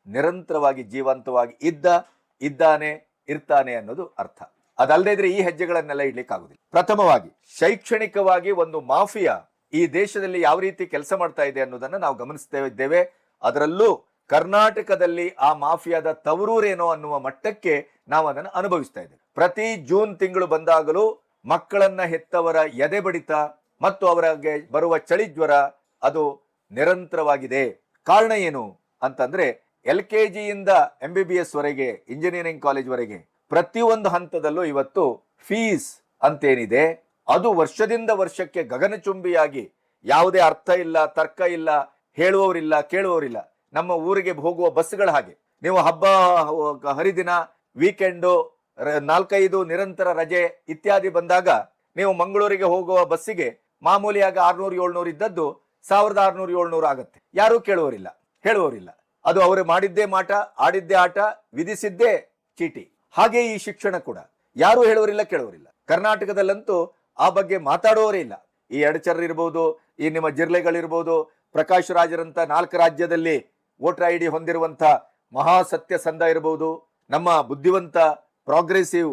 ನಿರಂತರವಾಗಿ ಜೀವಂತವಾಗಿ ಇದ್ದಾನೆ, ಇರ್ತಾನೆ ಅನ್ನೋದು ಅರ್ಥ. ಅದಲ್ಲದೆ ಇದ್ರೆ ಈ ಹೆಜ್ಜೆಗಳನ್ನೆಲ್ಲ ಇಡ್ಲಿಕ್ಕೆ ಆಗುದಿಲ್ಲ. ಪ್ರಥಮವಾಗಿ ಶೈಕ್ಷಣಿಕವಾಗಿ ಒಂದು ಮಾಫಿಯಾ ಈ ದೇಶದಲ್ಲಿ ಯಾವ ರೀತಿ ಕೆಲಸ ಮಾಡ್ತಾ ಇದೆ ಅನ್ನೋದನ್ನ ನಾವು ಗಮನಿಸ್ತಾ ಇದ್ದೇವೆ. ಅದರಲ್ಲೂ ಕರ್ನಾಟಕದಲ್ಲಿ ಆ ಮಾಫಿಯಾದ ತವರೂರೇನೋ ಅನ್ನುವ ಮಟ್ಟಕ್ಕೆ ನಾವು ಅದನ್ನು ಅನುಭವಿಸ್ತಾ ಇದ್ದೇವೆ. ಪ್ರತಿ ಜೂನ್ ತಿಂಗಳು ಬಂದಾಗಲೂ ಮಕ್ಕಳನ್ನ ಹೆತ್ತವರ ಎದೆ ಬಡಿತ ಮತ್ತು ಅವರಿಗೆ ಬರುವ ಚಳಿ ಜ್ವರ ಅದು ನಿರಂತರವಾಗಿದೆ. ಕಾರಣ ಏನು ಅಂತಂದ್ರೆ, LKG ಯಿಂದ MBBS ವರೆಗೆ, ಇಂಜಿನಿಯರಿಂಗ್ ಕಾಲೇಜ್ ವರೆಗೆ ಪ್ರತಿಯೊಂದು ಹಂತದಲ್ಲೂ ಇವತ್ತು ಫೀಸ್ ಅಂತೇನಿದೆ ಅದು ವರ್ಷದಿಂದ ವರ್ಷಕ್ಕೆ ಗಗನಚುಂಬಿಯಾಗಿ, ಯಾವುದೇ ಅರ್ಥ ಇಲ್ಲ, ತರ್ಕ ಇಲ್ಲ, ಹೇಳುವವರಿಲ್ಲ, ಕೇಳುವವರಿಲ್ಲ. ನಮ್ಮ ಊರಿಗೆ ಹೋಗುವ ಬಸ್ಗಳ ಹಾಗೆ ನೀವು ಹಬ್ಬ ಹರಿದಿನ, ವೀಕೆಂಡು, 4-5 ನಿರಂತರ ರಜೆ ಇತ್ಯಾದಿ ಬಂದಾಗ ನೀವು ಮಂಗಳೂರಿಗೆ ಹೋಗುವ ಬಸ್ಸಿಗೆ ಮಾಮೂಲಿಯಾಗಿ 600-700 ಇದ್ದದ್ದು 1600-700 ಆಗುತ್ತೆ. ಯಾರೂ ಕೇಳುವವರಿಲ್ಲ, ಹೇಳುವವರಿಲ್ಲ. ಅದು ಅವರು ಮಾಡಿದ್ದೇ ಮಾಟ, ಆಡಿದ್ದೇ ಆಟ, ವಿಧಿಸಿದ್ದೇ ಚೀಟಿ. ಹಾಗೆ ಈ ಶಿಕ್ಷಣ ಕೂಡ ಯಾರು ಹೇಳುವರಿಲ್ಲ, ಕೇಳುವರಿಲ್ಲ. ಕರ್ನಾಟಕದಲ್ಲಂತೂ ಆ ಬಗ್ಗೆ ಮಾತಾಡುವವರೇ ಇಲ್ಲ. ಈ ಎಡಚರ್ ಇರ್ಬೋದು, ಈ ನಿಮ್ಮ ಜಿರ್ಲೆಗಳಿರ್ಬೋದು, ಪ್ರಕಾಶ್ ರಾಜರಂತ 4 ರಾಜ್ಯದಲ್ಲಿ ವೋಟರ್ ID ಹೊಂದಿರುವಂತ ಮಹಾ ಸತ್ಯಸಂಧ ಇರಬಹುದು, ನಮ್ಮ ಬುದ್ಧಿವಂತ ಪ್ರೋಗ್ರೆಸಿವ್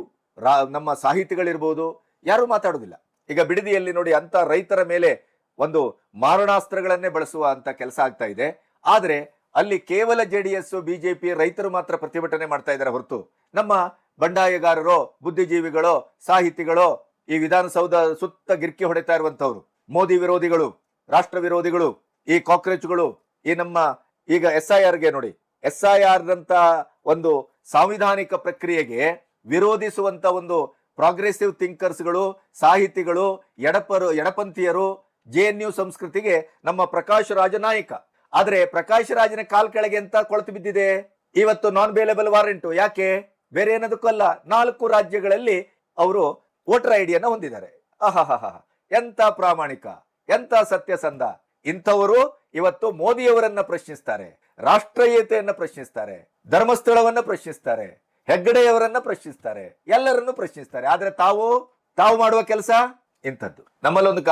ನಮ್ಮ ಸಾಹಿತಿಗಳಿರ್ಬೋದು, ಯಾರು ಮಾತಾಡುವುದಿಲ್ಲ. ಈಗ ಬಿಡದಿಯಲ್ಲಿ ನೋಡಿ, ಅಂತ ರೈತರ ಮೇಲೆ ಒಂದು ಮಾರಣಾಸ್ತ್ರಗಳನ್ನೇ ಬಳಸುವ ಅಂತ ಕೆಲಸ ಆಗ್ತಾ ಇದೆ. ಆದ್ರೆ ಅಲ್ಲಿ ಕೇವಲ JDS, BJP ರೈತರು ಮಾತ್ರ ಪ್ರತಿಭಟನೆ ಮಾಡ್ತಾ ಇದ್ದಾರೆ ಹೊರತು ನಮ್ಮ ಬಂಡಾಯಗಾರರೋ, ಬುದ್ಧಿಜೀವಿಗಳೋ, ಸಾಹಿತಿಗಳೋ, ಈ ವಿಧಾನಸೌಧ ಸುತ್ತ ಗಿರ್ಕಿ ಹೊಡೆತಾ ಇರುವಂತವ್ರು, ಮೋದಿ ವಿರೋಧಿಗಳು, ರಾಷ್ಟ್ರ ವಿರೋಧಿಗಳು, ಈ ಕಾಕ್ರೋಚ್ಗಳು, ಈ ನಮ್ಮ ಈಗ SIRಗೆ ನೋಡಿ, SIR ನಂತ ಒಂದು ಸಾಂವಿಧಾನಿಕ ಪ್ರಕ್ರಿಯೆಗೆ ವಿರೋಧಿಸುವಂತ ಒಂದು ಪ್ರೋಗ್ರೆಸಿವ್ ಥಿಂಕರ್ಸ್ಗಳು, ಸಾಹಿತಿಗಳು, ಎಡಪಂಥೀಯರು, JNU ಸಂಸ್ಕೃತಿಗೆ ನಮ್ಮ ಪ್ರಕಾಶ್ ರಾಜ ನಾಯಕ. ಆದ್ರೆ ಪ್ರಕಾಶ್ ರಾಜನ ಕಾಲ್ ಕೆಳಗೆ ಅಂತ ಕೊಳತು ಬಿದ್ದಿದೆ ಇವತ್ತು ನಾನ್ ಬೇಲೆಬಲ್ ವಾರೆಂಟು. ಯಾಕೆ? ಬೇರೆ ಏನದಕ್ಕಲ್ಲ, 4 ರಾಜ್ಯಗಳಲ್ಲಿ ಅವರು ವೋಟರ್ ಐಡಿಯನ್ನ ಹೊಂದಿದ್ದಾರೆ. ಆಹಾಹಾ, ಎಂತ ಪ್ರಾಮಾಣಿಕ, ಎಂತ ಸತ್ಯಸಂಧ. ಇಂಥವರು ಇವತ್ತು ಮೋದಿಯವರನ್ನ ಪ್ರಶ್ನಿಸ್ತಾರೆ, ರಾಷ್ಟ್ರೀಯತೆಯನ್ನ ಪ್ರಶ್ನಿಸ್ತಾರೆ, ಧರ್ಮಸ್ಥಳವನ್ನ ಪ್ರಶ್ನಿಸ್ತಾರೆ, ಹೆಗ್ಗಡೆಯವರನ್ನ ಪ್ರಶ್ನಿಸ್ತಾರೆ, ಎಲ್ಲರನ್ನು ಪ್ರಶ್ನಿಸ್ತಾರೆ. ಆದ್ರೆ ತಾವು ಮಾಡುವ ಕೆಲಸ ಇಂಥದ್ದು. ನಮ್ಮಲ್ಲೊಂದು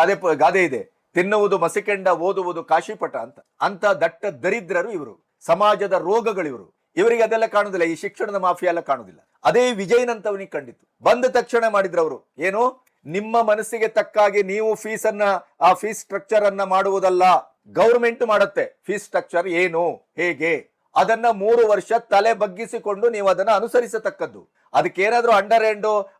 ಗಾದೆ ಇದೆ, ತಿನ್ನುವುದು ಮಸಿಕೆಂಡ, ಓದುವುದು ಕಾಶಿಪಟ ಅಂತ ದಟ್ಟ ದರಿದ್ರರು ಇವರು, ಸಮಾಜದ ರೋಗಗಳಿವರು. ಇವರಿಗೆ ಅದೆಲ್ಲ ಕಾಣುದಿಲ್ಲ, ಈ ಶಿಕ್ಷಣದ ಮಾಫಿಯಾ ಎಲ್ಲ ಕಾಣುದಿಲ್ಲ. ಅದೇ ವಿಜಯನಂತವನಿಗೆ ಕಂಡಿತ್ತು. ಬಂದ ತಕ್ಷಣ ಮಾಡಿದ್ರವರು ಏನು, ನಿಮ್ಮ ಮನಸ್ಸಿಗೆ ತಕ್ಕಾಗಿ ನೀವು ಆ ಫೀಸ್ ಸ್ಟ್ರಕ್ಚರ್ ಅನ್ನ ಮಾಡುವುದಲ್ಲ, ಗೌರ್ಮೆಂಟ್ ಮಾಡುತ್ತೆ. ಫೀಸ್ ಸ್ಟ್ರಕ್ಚರ್ ಏನು, ಹೇಗೆ, ಅದನ್ನ 3 ವರ್ಷ ತಲೆ ಬಗ್ಗಿಸಿಕೊಂಡು ನೀವು ಅದನ್ನ ಅನುಸರಿಸತಕ್ಕದ್ದು. ಅದಕ್ಕೇನಾದ್ರೂ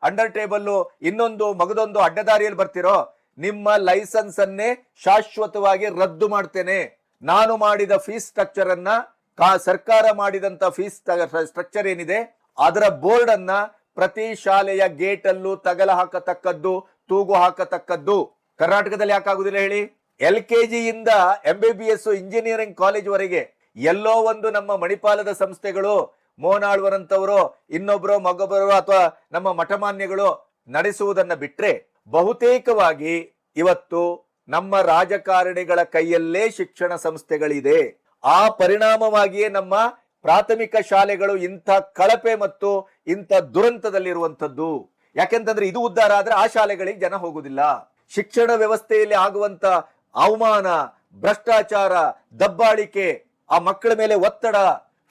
ಅಂಡರ್ ಟೇಬಲ್ ಇನ್ನೊಂದು ಮಗದೊಂದು ಅಡ್ಡದಾರಿಯಲ್ಲಿ ಬರ್ತಿರೋ, ನಿಮ್ಮ ಲೈಸೆನ್ಸ್ ಅನ್ನೇ ಶಾಶ್ವತವಾಗಿ ರದ್ದು ಮಾಡ್ತೇನೆ. ನಾನು ಮಾಡಿದ ಫೀಸ್ ಸ್ಟ್ರಕ್ಚರ್ ಅನ್ನ, ಸರ್ಕಾರ ಮಾಡಿದಂತ ಫೀಸ್ ಸ್ಟ್ರಕ್ಚರ್ ಏನಿದೆ ಅದರ ಬೋರ್ಡ್ ಅನ್ನ ಪ್ರತಿ ಶಾಲೆಯ ಗೇಟ್ ಅಲ್ಲೂ ತಗಲ ಹಾಕತಕ್ಕದ್ದು, ತೂಗು ಹಾಕತಕ್ಕದ್ದು. ಕರ್ನಾಟಕದಲ್ಲಿ ಯಾಕಾಗುದಿಲ್ಲ ಹೇಳಿ? LKG ಯಿಂದ MBBS ಇಂಜಿನಿಯರಿಂಗ್ ಕಾಲೇಜ್ ವರೆಗೆ ಎಲ್ಲೋ ಒಂದು ನಮ್ಮ ಮಣಿಪಾಲದ ಸಂಸ್ಥೆಗಳು, ಮೋನಾಳ್ವರಂತವರು, ಇನ್ನೊಬ್ರು ಮಗೊಬ್ಬರು ಅಥವಾ ನಮ್ಮ ಮಠಮಾನ್ಯಗಳು ನಡೆಸುವುದನ್ನ ಬಿಟ್ರೆ, ಬಹುತೇಕವಾಗಿ ಇವತ್ತು ನಮ್ಮ ರಾಜಕಾರಣಿಗಳ ಕೈಯಲ್ಲೇ ಶಿಕ್ಷಣ ಸಂಸ್ಥೆಗಳಿದೆ. ಆ ಪರಿಣಾಮವಾಗಿಯೇ ನಮ್ಮ ಪ್ರಾಥಮಿಕ ಶಾಲೆಗಳು ಇಂಥ ಕಳಪೆ ಮತ್ತು ಇಂಥ ದುರಂತದಲ್ಲಿರುವಂಥದ್ದು. ಯಾಕೆಂತಂದ್ರೆ ಇದು ಉದ್ಧಾರ ಆದ್ರೆ ಆ ಶಾಲೆಗಳಿಗೆ ಜನ ಹೋಗುದಿಲ್ಲ. ಶಿಕ್ಷಣ ವ್ಯವಸ್ಥೆಯಲ್ಲಿ ಆಗುವಂತ ಅವಮಾನ, ಭ್ರಷ್ಟಾಚಾರ, ದಬ್ಬಾಳಿಕೆ, ಆ ಮಕ್ಕಳ ಮೇಲೆ ಒತ್ತಡ,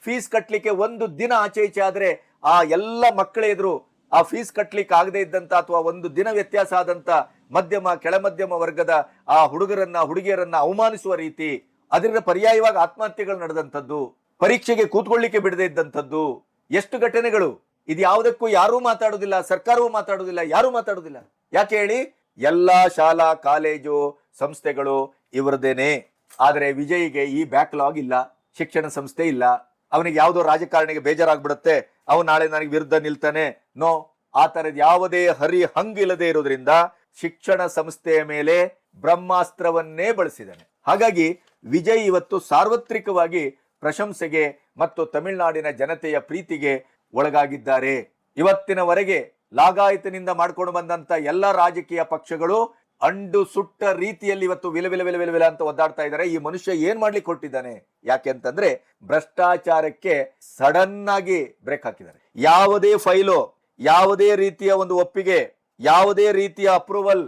ಫೀಸ್ ಕಟ್ಟಲಿಕ್ಕೆ ಒಂದು ದಿನ ಆಚೆ ಈಚೆ ಆದ್ರೆ ಆ ಎಲ್ಲ ಮಕ್ಕಳ ಎದುರು ಆ ಫೀಸ್ ಕಟ್ಲಿಕ್ಕೆ ಆಗದೆ ಇದ್ದಂತ ಅಥವಾ ಒಂದು ದಿನ ವ್ಯತ್ಯಾಸ ಆದಂತ ಮಧ್ಯಮ ಕೆಳ ಮಧ್ಯಮ ವರ್ಗದ ಆ ಹುಡುಗರನ್ನ ಹುಡುಗಿಯರನ್ನ ಅವಮಾನಿಸುವ ರೀತಿ, ಅದರ ಪರ್ಯಾಯವಾಗಿ ಆತ್ಮಹತ್ಯೆಗಳು ನಡೆದಂಥದ್ದು, ಪರೀಕ್ಷೆಗೆ ಕೂತ್ಕೊಳ್ಳಿಕ್ಕೆ ಬಿಡದೆ ಇದ್ದಂಥದ್ದು, ಎಷ್ಟು ಘಟನೆಗಳು. ಇದು ಯಾವುದಕ್ಕೂ ಯಾರೂ ಮಾತಾಡುದಿಲ್ಲ, ಸರ್ಕಾರವೂ ಮಾತಾಡುದಿಲ್ಲ, ಯಾರೂ ಮಾತಾಡುದಿಲ್ಲ. ಯಾಕೆ ಹೇಳಿ? ಎಲ್ಲಾ ಶಾಲಾ ಕಾಲೇಜು ಸಂಸ್ಥೆಗಳು ಇವರದೇನೆ. ಆದರೆ ವಿಜಯ್ಗೆ ಈ ಬ್ಯಾಕ್ಲಾಗ್ ಇಲ್ಲ, ಶಿಕ್ಷಣ ಸಂಸ್ಥೆ ಇಲ್ಲ. ಅವನಿಗೆ ಯಾವುದೋ ರಾಜಕಾರಣಿಗೆ ಬೇಜಾರಾಗ್ಬಿಡುತ್ತೆ, ಅವನು ನಾಳೆ ನನಗೆ ವಿರುದ್ಧ ನಿಲ್ತಾನೆ. ನೋ, ಆ ತರದ ಯಾವುದೇ ಹಂಗಿಲ್ಲದೆ ಇರೋದ್ರಿಂದ ಶಿಕ್ಷಣ ಸಂಸ್ಥೆಯ ಮೇಲೆ ಬ್ರಹ್ಮಾಸ್ತ್ರವನ್ನೇ ಬಳಸಿದ್ದಾನೆ. ಹಾಗಾಗಿ ವಿಜಯ್ ಇವತ್ತು ಸಾರ್ವತ್ರಿಕವಾಗಿ ಪ್ರಶಂಸೆಗೆ ಮತ್ತು ತಮಿಳುನಾಡಿನ ಜನತೆಯ ಪ್ರೀತಿಗೆ ಒಳಗಾಗಿದ್ದಾರೆ. ಇವತ್ತಿನವರೆಗೆ ಲಾಗಾಯತಿನಿಂದ ಮಾಡ್ಕೊಂಡು ಬಂದಂತ ಎಲ್ಲ ರಾಜಕೀಯ ಪಕ್ಷಗಳು ಅಂಡು ಸುಟ್ಟ ರೀತಿಯಲ್ಲಿ ಇವತ್ತು ವಿಲ ಅಂತ ಒದ್ದಾಡ್ತಾ ಇದ್ದಾರೆ. ಈ ಮನುಷ್ಯ ಏನ್ ಮಾಡ್ಲಿಕ್ಕೆ ಕೊಟ್ಟಿದ್ದಾನೆ? ಯಾಕೆ ಅಂತಂದ್ರೆ ಭ್ರಷ್ಟಾಚಾರಕ್ಕೆ ಸಡನ್ ಆಗಿ ಬ್ರೇಕ್ ಹಾಕಿದ್ದಾರೆ. ಯಾವುದೇ ಫೈಲು, ಯಾವುದೇ ರೀತಿಯ ಒಂದು ಒಪ್ಪಿಗೆ, ಯಾವುದೇ ರೀತಿಯ ಅಪ್ರೂವಲ್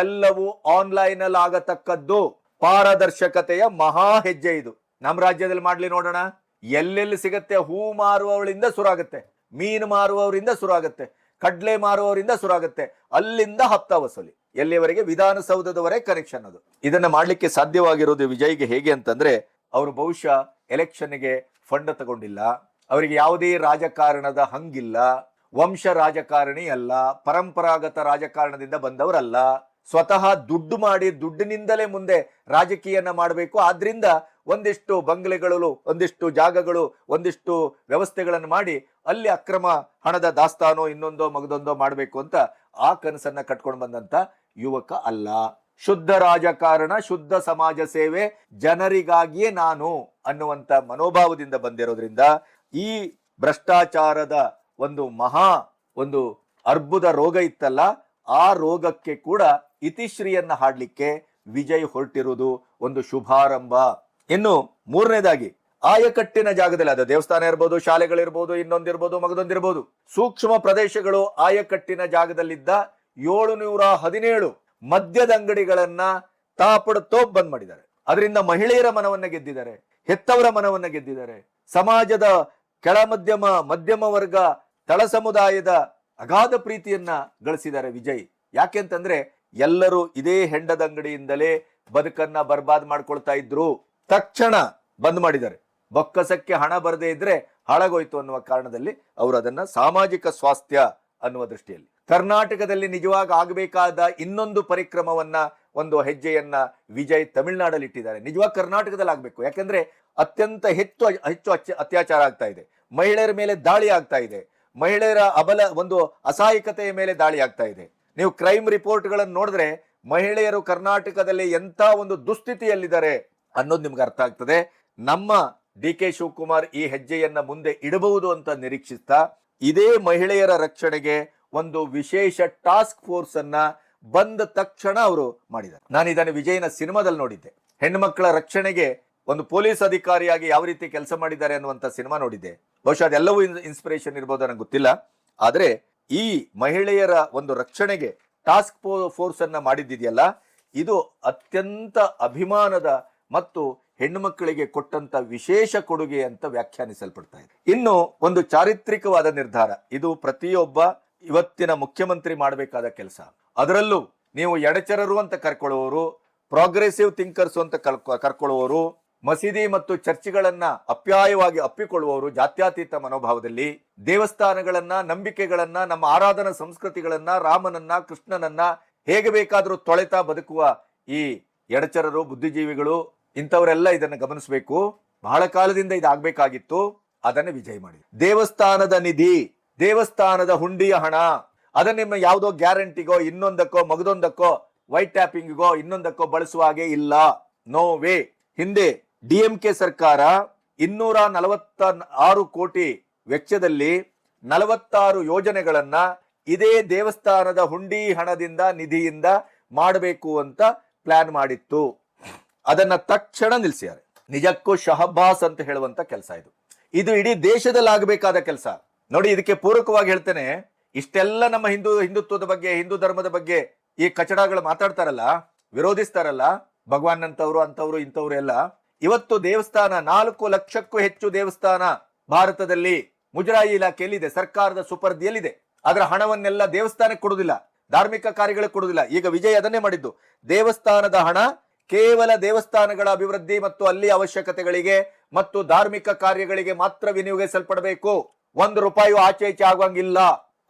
ಎಲ್ಲವೂ ಆನ್ಲೈನ್ ಅಲ್ಲಿ ಆಗತಕ್ಕದ್ದು. ಪಾರದರ್ಶಕತೆಯ ಮಹಾ ಹೆಜ್ಜೆ ಇದು. ನಮ್ಮ ರಾಜ್ಯದಲ್ಲಿ ಮಾಡ್ಲಿ ನೋಡೋಣ. ಎಲ್ಲೆಲ್ಲಿ ಸಿಗತ್ತೆ? ಹೂ ಮಾರುವವರಿಂದ ಶುರುವಾಗುತ್ತೆ, ಮೀನು ಮಾರುವವರಿಂದ ಶುರುವಾಗುತ್ತೆ, ಕಡ್ಲೆ ಮಾರುವವರಿಂದ ಶುರುವಾಗುತ್ತೆ, ಅಲ್ಲಿಂದ ಹಪ್ತ ವಸೂಲಿ, ಎಲ್ಲಿವರೆಗೆ? ವಿಧಾನಸೌಧದವರೆಗೆ ಕನೆಕ್ಷನ್. ಅದು ಇದನ್ನ ಮಾಡ್ಲಿಕ್ಕೆ ಸಾಧ್ಯವಾಗಿರೋದು ವಿಜಯ್ಗೆ ಹೇಗೆ ಅಂತಂದ್ರೆ, ಅವರು ಬಹುಶಃ ಎಲೆಕ್ಷನ್ಗೆ ಫಂಡ್ ತಗೊಂಡಿಲ್ಲ, ಅವರಿಗೆ ಯಾವುದೇ ರಾಜಕಾರಣದ ಹಂಗಿಲ್ಲ, ವಂಶ ರಾಜಕಾರಣಿ ಅಲ್ಲ, ಪರಂಪರಾಗತ ರಾಜಕಾರಣದಿಂದ ಬಂದವರಲ್ಲ, ಸ್ವತಃ ದುಡ್ಡು ಮಾಡಿ ದುಡ್ಡಿನಿಂದಲೇ ಮುಂದೆ ರಾಜಕೀಯನ ಮಾಡಬೇಕು. ಆದ್ರಿಂದ ಒಂದಿಷ್ಟು ಬಂಗ್ಲೆಗಳು, ಒಂದಿಷ್ಟು ಜಾಗಗಳು, ಒಂದಿಷ್ಟು ವ್ಯವಸ್ಥೆಗಳನ್ನು ಮಾಡಿ ಅಲ್ಲಿ ಅಕ್ರಮ ಹಣದ ದಾಸ್ತಾನೋ ಇನ್ನೊಂದೋ ಮಗದೊಂದೋ ಮಾಡಬೇಕು ಅಂತ ಆ ಕನಸನ್ನ ಕಟ್ಕೊಂಡು ಬಂದಂತ ಯುವಕ ಅಲ್ಲ. ಶುದ್ಧ ರಾಜಕಾರಣ, ಶುದ್ಧ ಸಮಾಜ ಸೇವೆ, ಜನರಿಗಾಗಿಯೇ ನಾನು ಅನ್ನುವಂತ ಮನೋಭಾವದಿಂದ ಬಂದಿರೋದ್ರಿಂದ ಈ ಭ್ರಷ್ಟಾಚಾರದ ಒಂದು ಅರ್ಬುದ ರೋಗ ಇತ್ತಲ್ಲ, ಆ ರೋಗಕ್ಕೆ ಕೂಡ ಇತಿಶ್ರೀಯನ್ನ ಹಾಡ್ಲಿಕ್ಕೆ ವಿಜಯ್ ಹೊರಟಿರುವುದು ಒಂದು ಶುಭಾರಂಭ. ಇನ್ನು ಮೂರನೇದಾಗಿ, ಆಯಕಟ್ಟಿನ ಜಾಗದಲ್ಲಿ, ಅದು ದೇವಸ್ಥಾನ ಇರ್ಬೋದು, ಶಾಲೆಗಳಿರ್ಬೋದು, ಇನ್ನೊಂದಿರ್ಬೋದು, ಮಗದೊಂದಿರ್ಬೋದು, ಸೂಕ್ಷ್ಮ ಪ್ರದೇಶಗಳು ಆಯಕಟ್ಟಿನ ಜಾಗದಲ್ಲಿದ್ದ 717 ಮದ್ಯದ ಅಂಗಡಿಗಳನ್ನ ತಾಪಡತೋಪ್ ಬಂದ್ ಮಾಡಿದ್ದಾರೆ. ಅದರಿಂದ ಮಹಿಳೆಯರ ಮನವನ್ನ ಗೆದ್ದಿದ್ದಾರೆ, ಹೆತ್ತವರ ಮನವನ್ನ ಗೆದ್ದಿದ್ದಾರೆ, ಸಮಾಜದ ಕೆಳ ಮಧ್ಯಮ ವರ್ಗ, ತಳ ಸಮುದಾಯದ ಅಗಾಧ ಪ್ರೀತಿಯನ್ನ ಗಳಿಸಿದ್ದಾರೆ ವಿಜಯ್. ಯಾಕೆಂತಂದ್ರೆ ಎಲ್ಲರೂ ಇದೇ ಹೆಂಡದ ಅಂಗಡಿಯಿಂದಲೇ ಬದುಕನ್ನ ಬರ್ಬಾದ್ ಮಾಡ್ಕೊಳ್ತಾ ಇದ್ರು. ತಕ್ಷಣ ಬಂದ್ ಮಾಡಿದ್ದಾರೆ. ಬೊಕ್ಕಸಕ್ಕೆ ಹಣ ಬರದೇ ಇದ್ರೆ ಹಾಳಾಗೋಯ್ತು ಅನ್ನುವ ಕಾರಣದಲ್ಲಿ ಅವರು ಅದನ್ನ ಸಾಮಾಜಿಕ ಸ್ವಾಸ್ಥ್ಯ ಅನ್ನುವ ದೃಷ್ಟಿಯಲ್ಲಿ, ಕರ್ನಾಟಕದಲ್ಲಿ ನಿಜವಾಗಿ ಆಗಬೇಕಾದ ಇನ್ನೊಂದು ಪರಿಕ್ರಮವನ್ನ, ಒಂದು ಹೆಜ್ಜೆಯನ್ನ ವಿಜಯ್ ತಮಿಳುನಾಡಲ್ಲಿ ಇಟ್ಟಿದ್ದಾರೆ. ನಿಜವಾಗಿ ಕರ್ನಾಟಕದಲ್ಲಿ ಆಗ್ಬೇಕು. ಯಾಕಂದ್ರೆ ಅತ್ಯಂತ ಹೆಚ್ಚು ಅತ್ಯಾಚಾರ ಆಗ್ತಾ ಇದೆ, ಮಹಿಳೆಯರ ಮೇಲೆ ದಾಳಿ ಆಗ್ತಾ ಇದೆ, ಮಹಿಳೆಯರ ಒಂದು ಅಸಹಾಯಕತೆಯ ಮೇಲೆ ದಾಳಿ ಆಗ್ತಾ ಇದೆ. ನೀವು ಕ್ರೈಮ್ ರಿಪೋರ್ಟ್ ಗಳನ್ನು ನೋಡಿದ್ರೆ ಮಹಿಳೆಯರು ಕರ್ನಾಟಕದಲ್ಲಿ ಎಂತ ಒಂದು ದುಸ್ಥಿತಿಯಲ್ಲಿದ್ದಾರೆ ಅನ್ನೋದು ನಿಮ್ಗೆ ಅರ್ಥ ಆಗ್ತದೆ. ನಮ್ಮ DK ಶಿವಕುಮಾರ್ ಈ ಹೆಜ್ಜೆಯನ್ನ ಮುಂದೆ ಇಡಬಹುದು ಅಂತ ನಿರೀಕ್ಷಿಸ್ತಾ, ಇದೇ ಮಹಿಳೆಯರ ರಕ್ಷಣೆಗೆ ಒಂದು ವಿಶೇಷ ಟಾಸ್ಕ್ ಫೋರ್ಸ್ ಅನ್ನ ಬಂದ ತಕ್ಷಣ ಅವರು ಮಾಡಿದ್ದಾರೆ. ನಾನು ಇದನ್ನು ವಿಜಯನ ಸಿನಿಮಾದಲ್ಲಿ ನೋಡಿದ್ದೆ. ಹೆಣ್ಮಕ್ಳ ರಕ್ಷಣೆಗೆ ಒಂದು ಪೊಲೀಸ್ ಅಧಿಕಾರಿಯಾಗಿ ಯಾವ ರೀತಿ ಕೆಲಸ ಮಾಡಿದ್ದಾರೆ ಅನ್ನುವಂತ ಸಿನಿಮಾ ನೋಡಿದ್ದೆ. ಬಹುಶಃ ಅದೆಲ್ಲವೂ ಇನ್ಸ್ಪಿರೇಷನ್ ಇರ್ಬೋದು, ನನಗೆ ಗೊತ್ತಿಲ್ಲ. ಆದ್ರೆ ಈ ಮಹಿಳೆಯರ ಒಂದು ರಕ್ಷಣೆಗೆ ಟಾಸ್ಕ್ ಫೋರ್ಸ್ ಅನ್ನ ಮಾಡಿದ್ದಿದೆಯಲ್ಲ, ಇದು ಅತ್ಯಂತ ಅಭಿಮಾನದ ಮತ್ತು ಹೆಣ್ಣು ಮಕ್ಕಳಿಗೆ ಕೊಟ್ಟಂತ ವಿಶೇಷ ಕೊಡುಗೆ ಅಂತ ವ್ಯಾಖ್ಯಾನಿಸಲ್ಪಡ್ತಾ ಇದೆ. ಇನ್ನು ಒಂದು ಚಾರಿತ್ರಿಕವಾದ ನಿರ್ಧಾರ ಇದು. ಪ್ರತಿಯೊಬ್ಬ ಇವತ್ತಿನ ಮುಖ್ಯಮಂತ್ರಿ ಮಾಡಬೇಕಾದ ಕೆಲಸ. ಅದರಲ್ಲೂ ನೀವು ಎಡಚರರು ಅಂತ ಕರ್ಕೊಳ್ಳುವವರು, ಪ್ರೋಗ್ರೆಸಿವ್ ಥಿಂಕರ್ಸ್ ಅಂತ ಕರ್ಕೊಳ್ಳುವವರು, ಮಸೀದಿ ಮತ್ತು ಚರ್ಚ್ಗಳನ್ನ ಅಪ್ಯಾಯವಾಗಿ ಅಪ್ಪಿಕೊಳ್ಳುವವರು, ಜಾತ್ಯತೀತ ಮನೋಭಾವದಲ್ಲಿ ದೇವಸ್ಥಾನಗಳನ್ನ, ನಂಬಿಕೆಗಳನ್ನ, ನಮ್ಮ ಆರಾಧನಾ ಸಂಸ್ಕೃತಿಗಳನ್ನ, ರಾಮನನ್ನ, ಕೃಷ್ಣನನ್ನ ಹೇಗೆ ಬೇಕಾದರೂ ತೊಳೆತಾ ಬದುಕುವ ಈ ಎಡಚರರು, ಬುದ್ಧಿಜೀವಿಗಳು, ಇಂಥವರೆಲ್ಲ ಇದನ್ನು ಗಮನಿಸಬೇಕು. ಬಹಳ ಕಾಲದಿಂದ ಇದಾಗಬೇಕಾಗಿತ್ತು, ಅದನ್ನ ವಿಜಯ್ ಮಾಡಿ. ದೇವಸ್ಥಾನದ ನಿಧಿ, ದೇವಸ್ಥಾನದ ಹುಂಡಿಯ ಹಣ, ಅದನ್ನ ನಿಮ್ಮ ಯಾವುದೋ ಗ್ಯಾರಂಟಿಗೋ, ಇನ್ನೊಂದಕ್ಕೋ, ಮಗದೊಂದಕ್ಕೋ, ವೈಟ್ ಟ್ಯಾಪಿಂಗ್ಗೋ, ಇನ್ನೊಂದಕ್ಕೋ ಬಳಸುವ ಹಾಗೆ ಇಲ್ಲ. No way. ಹಿಂದೆ DMK ಸರ್ಕಾರ 246 ಕೋಟಿ ವೆಚ್ಚದಲ್ಲಿ 46 ಯೋಜನೆಗಳನ್ನ ಇದೇ ದೇವಸ್ಥಾನದ ಹುಂಡಿ ಹಣದಿಂದ, ನಿಧಿಯಿಂದ ಮಾಡಬೇಕು ಅಂತ ಪ್ಲಾನ್ ಮಾಡಿತ್ತು. ಅದನ್ನ ತಕ್ಷಣ ನಿಲ್ಲಿಸಿದ್ದಾರೆ. ನಿಜಕ್ಕೂ ಶಹಬ್ಬಾಸ್ ಅಂತ ಹೇಳುವಂತ ಕೆಲಸ ಇದು. ಇದು ಇಡೀ ದೇಶದಲ್ಲಿ ಆಗಬೇಕಾದ ಕೆಲಸ. ನೋಡಿ, ಇದಕ್ಕೆ ಪೂರಕವಾಗಿ ಹೇಳ್ತೇನೆ, ಇಷ್ಟೆಲ್ಲ ನಮ್ಮ ಹಿಂದುತ್ವದ ಬಗ್ಗೆ, ಹಿಂದೂ ಧರ್ಮದ ಬಗ್ಗೆ ಈ ಕಚಡಗಳು ಮಾತಾಡ್ತಾರಲ್ಲ, ವಿರೋಧಿಸ್ತಾರಲ್ಲ, ಭಗವಾನ್ ಅಂತವ್ರು, ಅಂತವ್ರು, ಇಂಥವ್ರು ಎಲ್ಲ. ಇವತ್ತು ದೇವಸ್ಥಾನ 4 ಲಕ್ಷಕ್ಕೂ ಹೆಚ್ಚು ದೇವಸ್ಥಾನ ಭಾರತದಲ್ಲಿ ಮುಜರಾಯಿ ಇಲಾಖೆಯಲ್ಲಿದೆ, ಸರ್ಕಾರದ ಸುಪರ್ದಿಯಲ್ಲಿದೆ. ಅದರ ಹಣವನ್ನೆಲ್ಲ ದೇವಸ್ಥಾನಕ್ಕೆ ಕೊಡುವುದಿಲ್ಲ, ಧಾರ್ಮಿಕ ಕಾರ್ಯಗಳಿಗೆ ಕೊಡುವುದಿಲ್ಲ. ಈಗ ವಿಜಯ್ ಅದನ್ನೇ ಮಾಡಿದ್ದು. ದೇವಸ್ಥಾನದ ಹಣ ಕೇವಲ ದೇವಸ್ಥಾನಗಳ ಅಭಿವೃದ್ಧಿ ಮತ್ತು ಅಲ್ಲಿ ಅವಶ್ಯಕತೆಗಳಿಗೆ ಮತ್ತು ಧಾರ್ಮಿಕ ಕಾರ್ಯಗಳಿಗೆ ಮಾತ್ರ ವಿನಿಯೋಗಿಸಲ್ಪಡಬೇಕು, 1 ರೂಪಾಯಿ ಆಚೆ ಈಚೆ ಆಗುವಂಗಿಲ್ಲ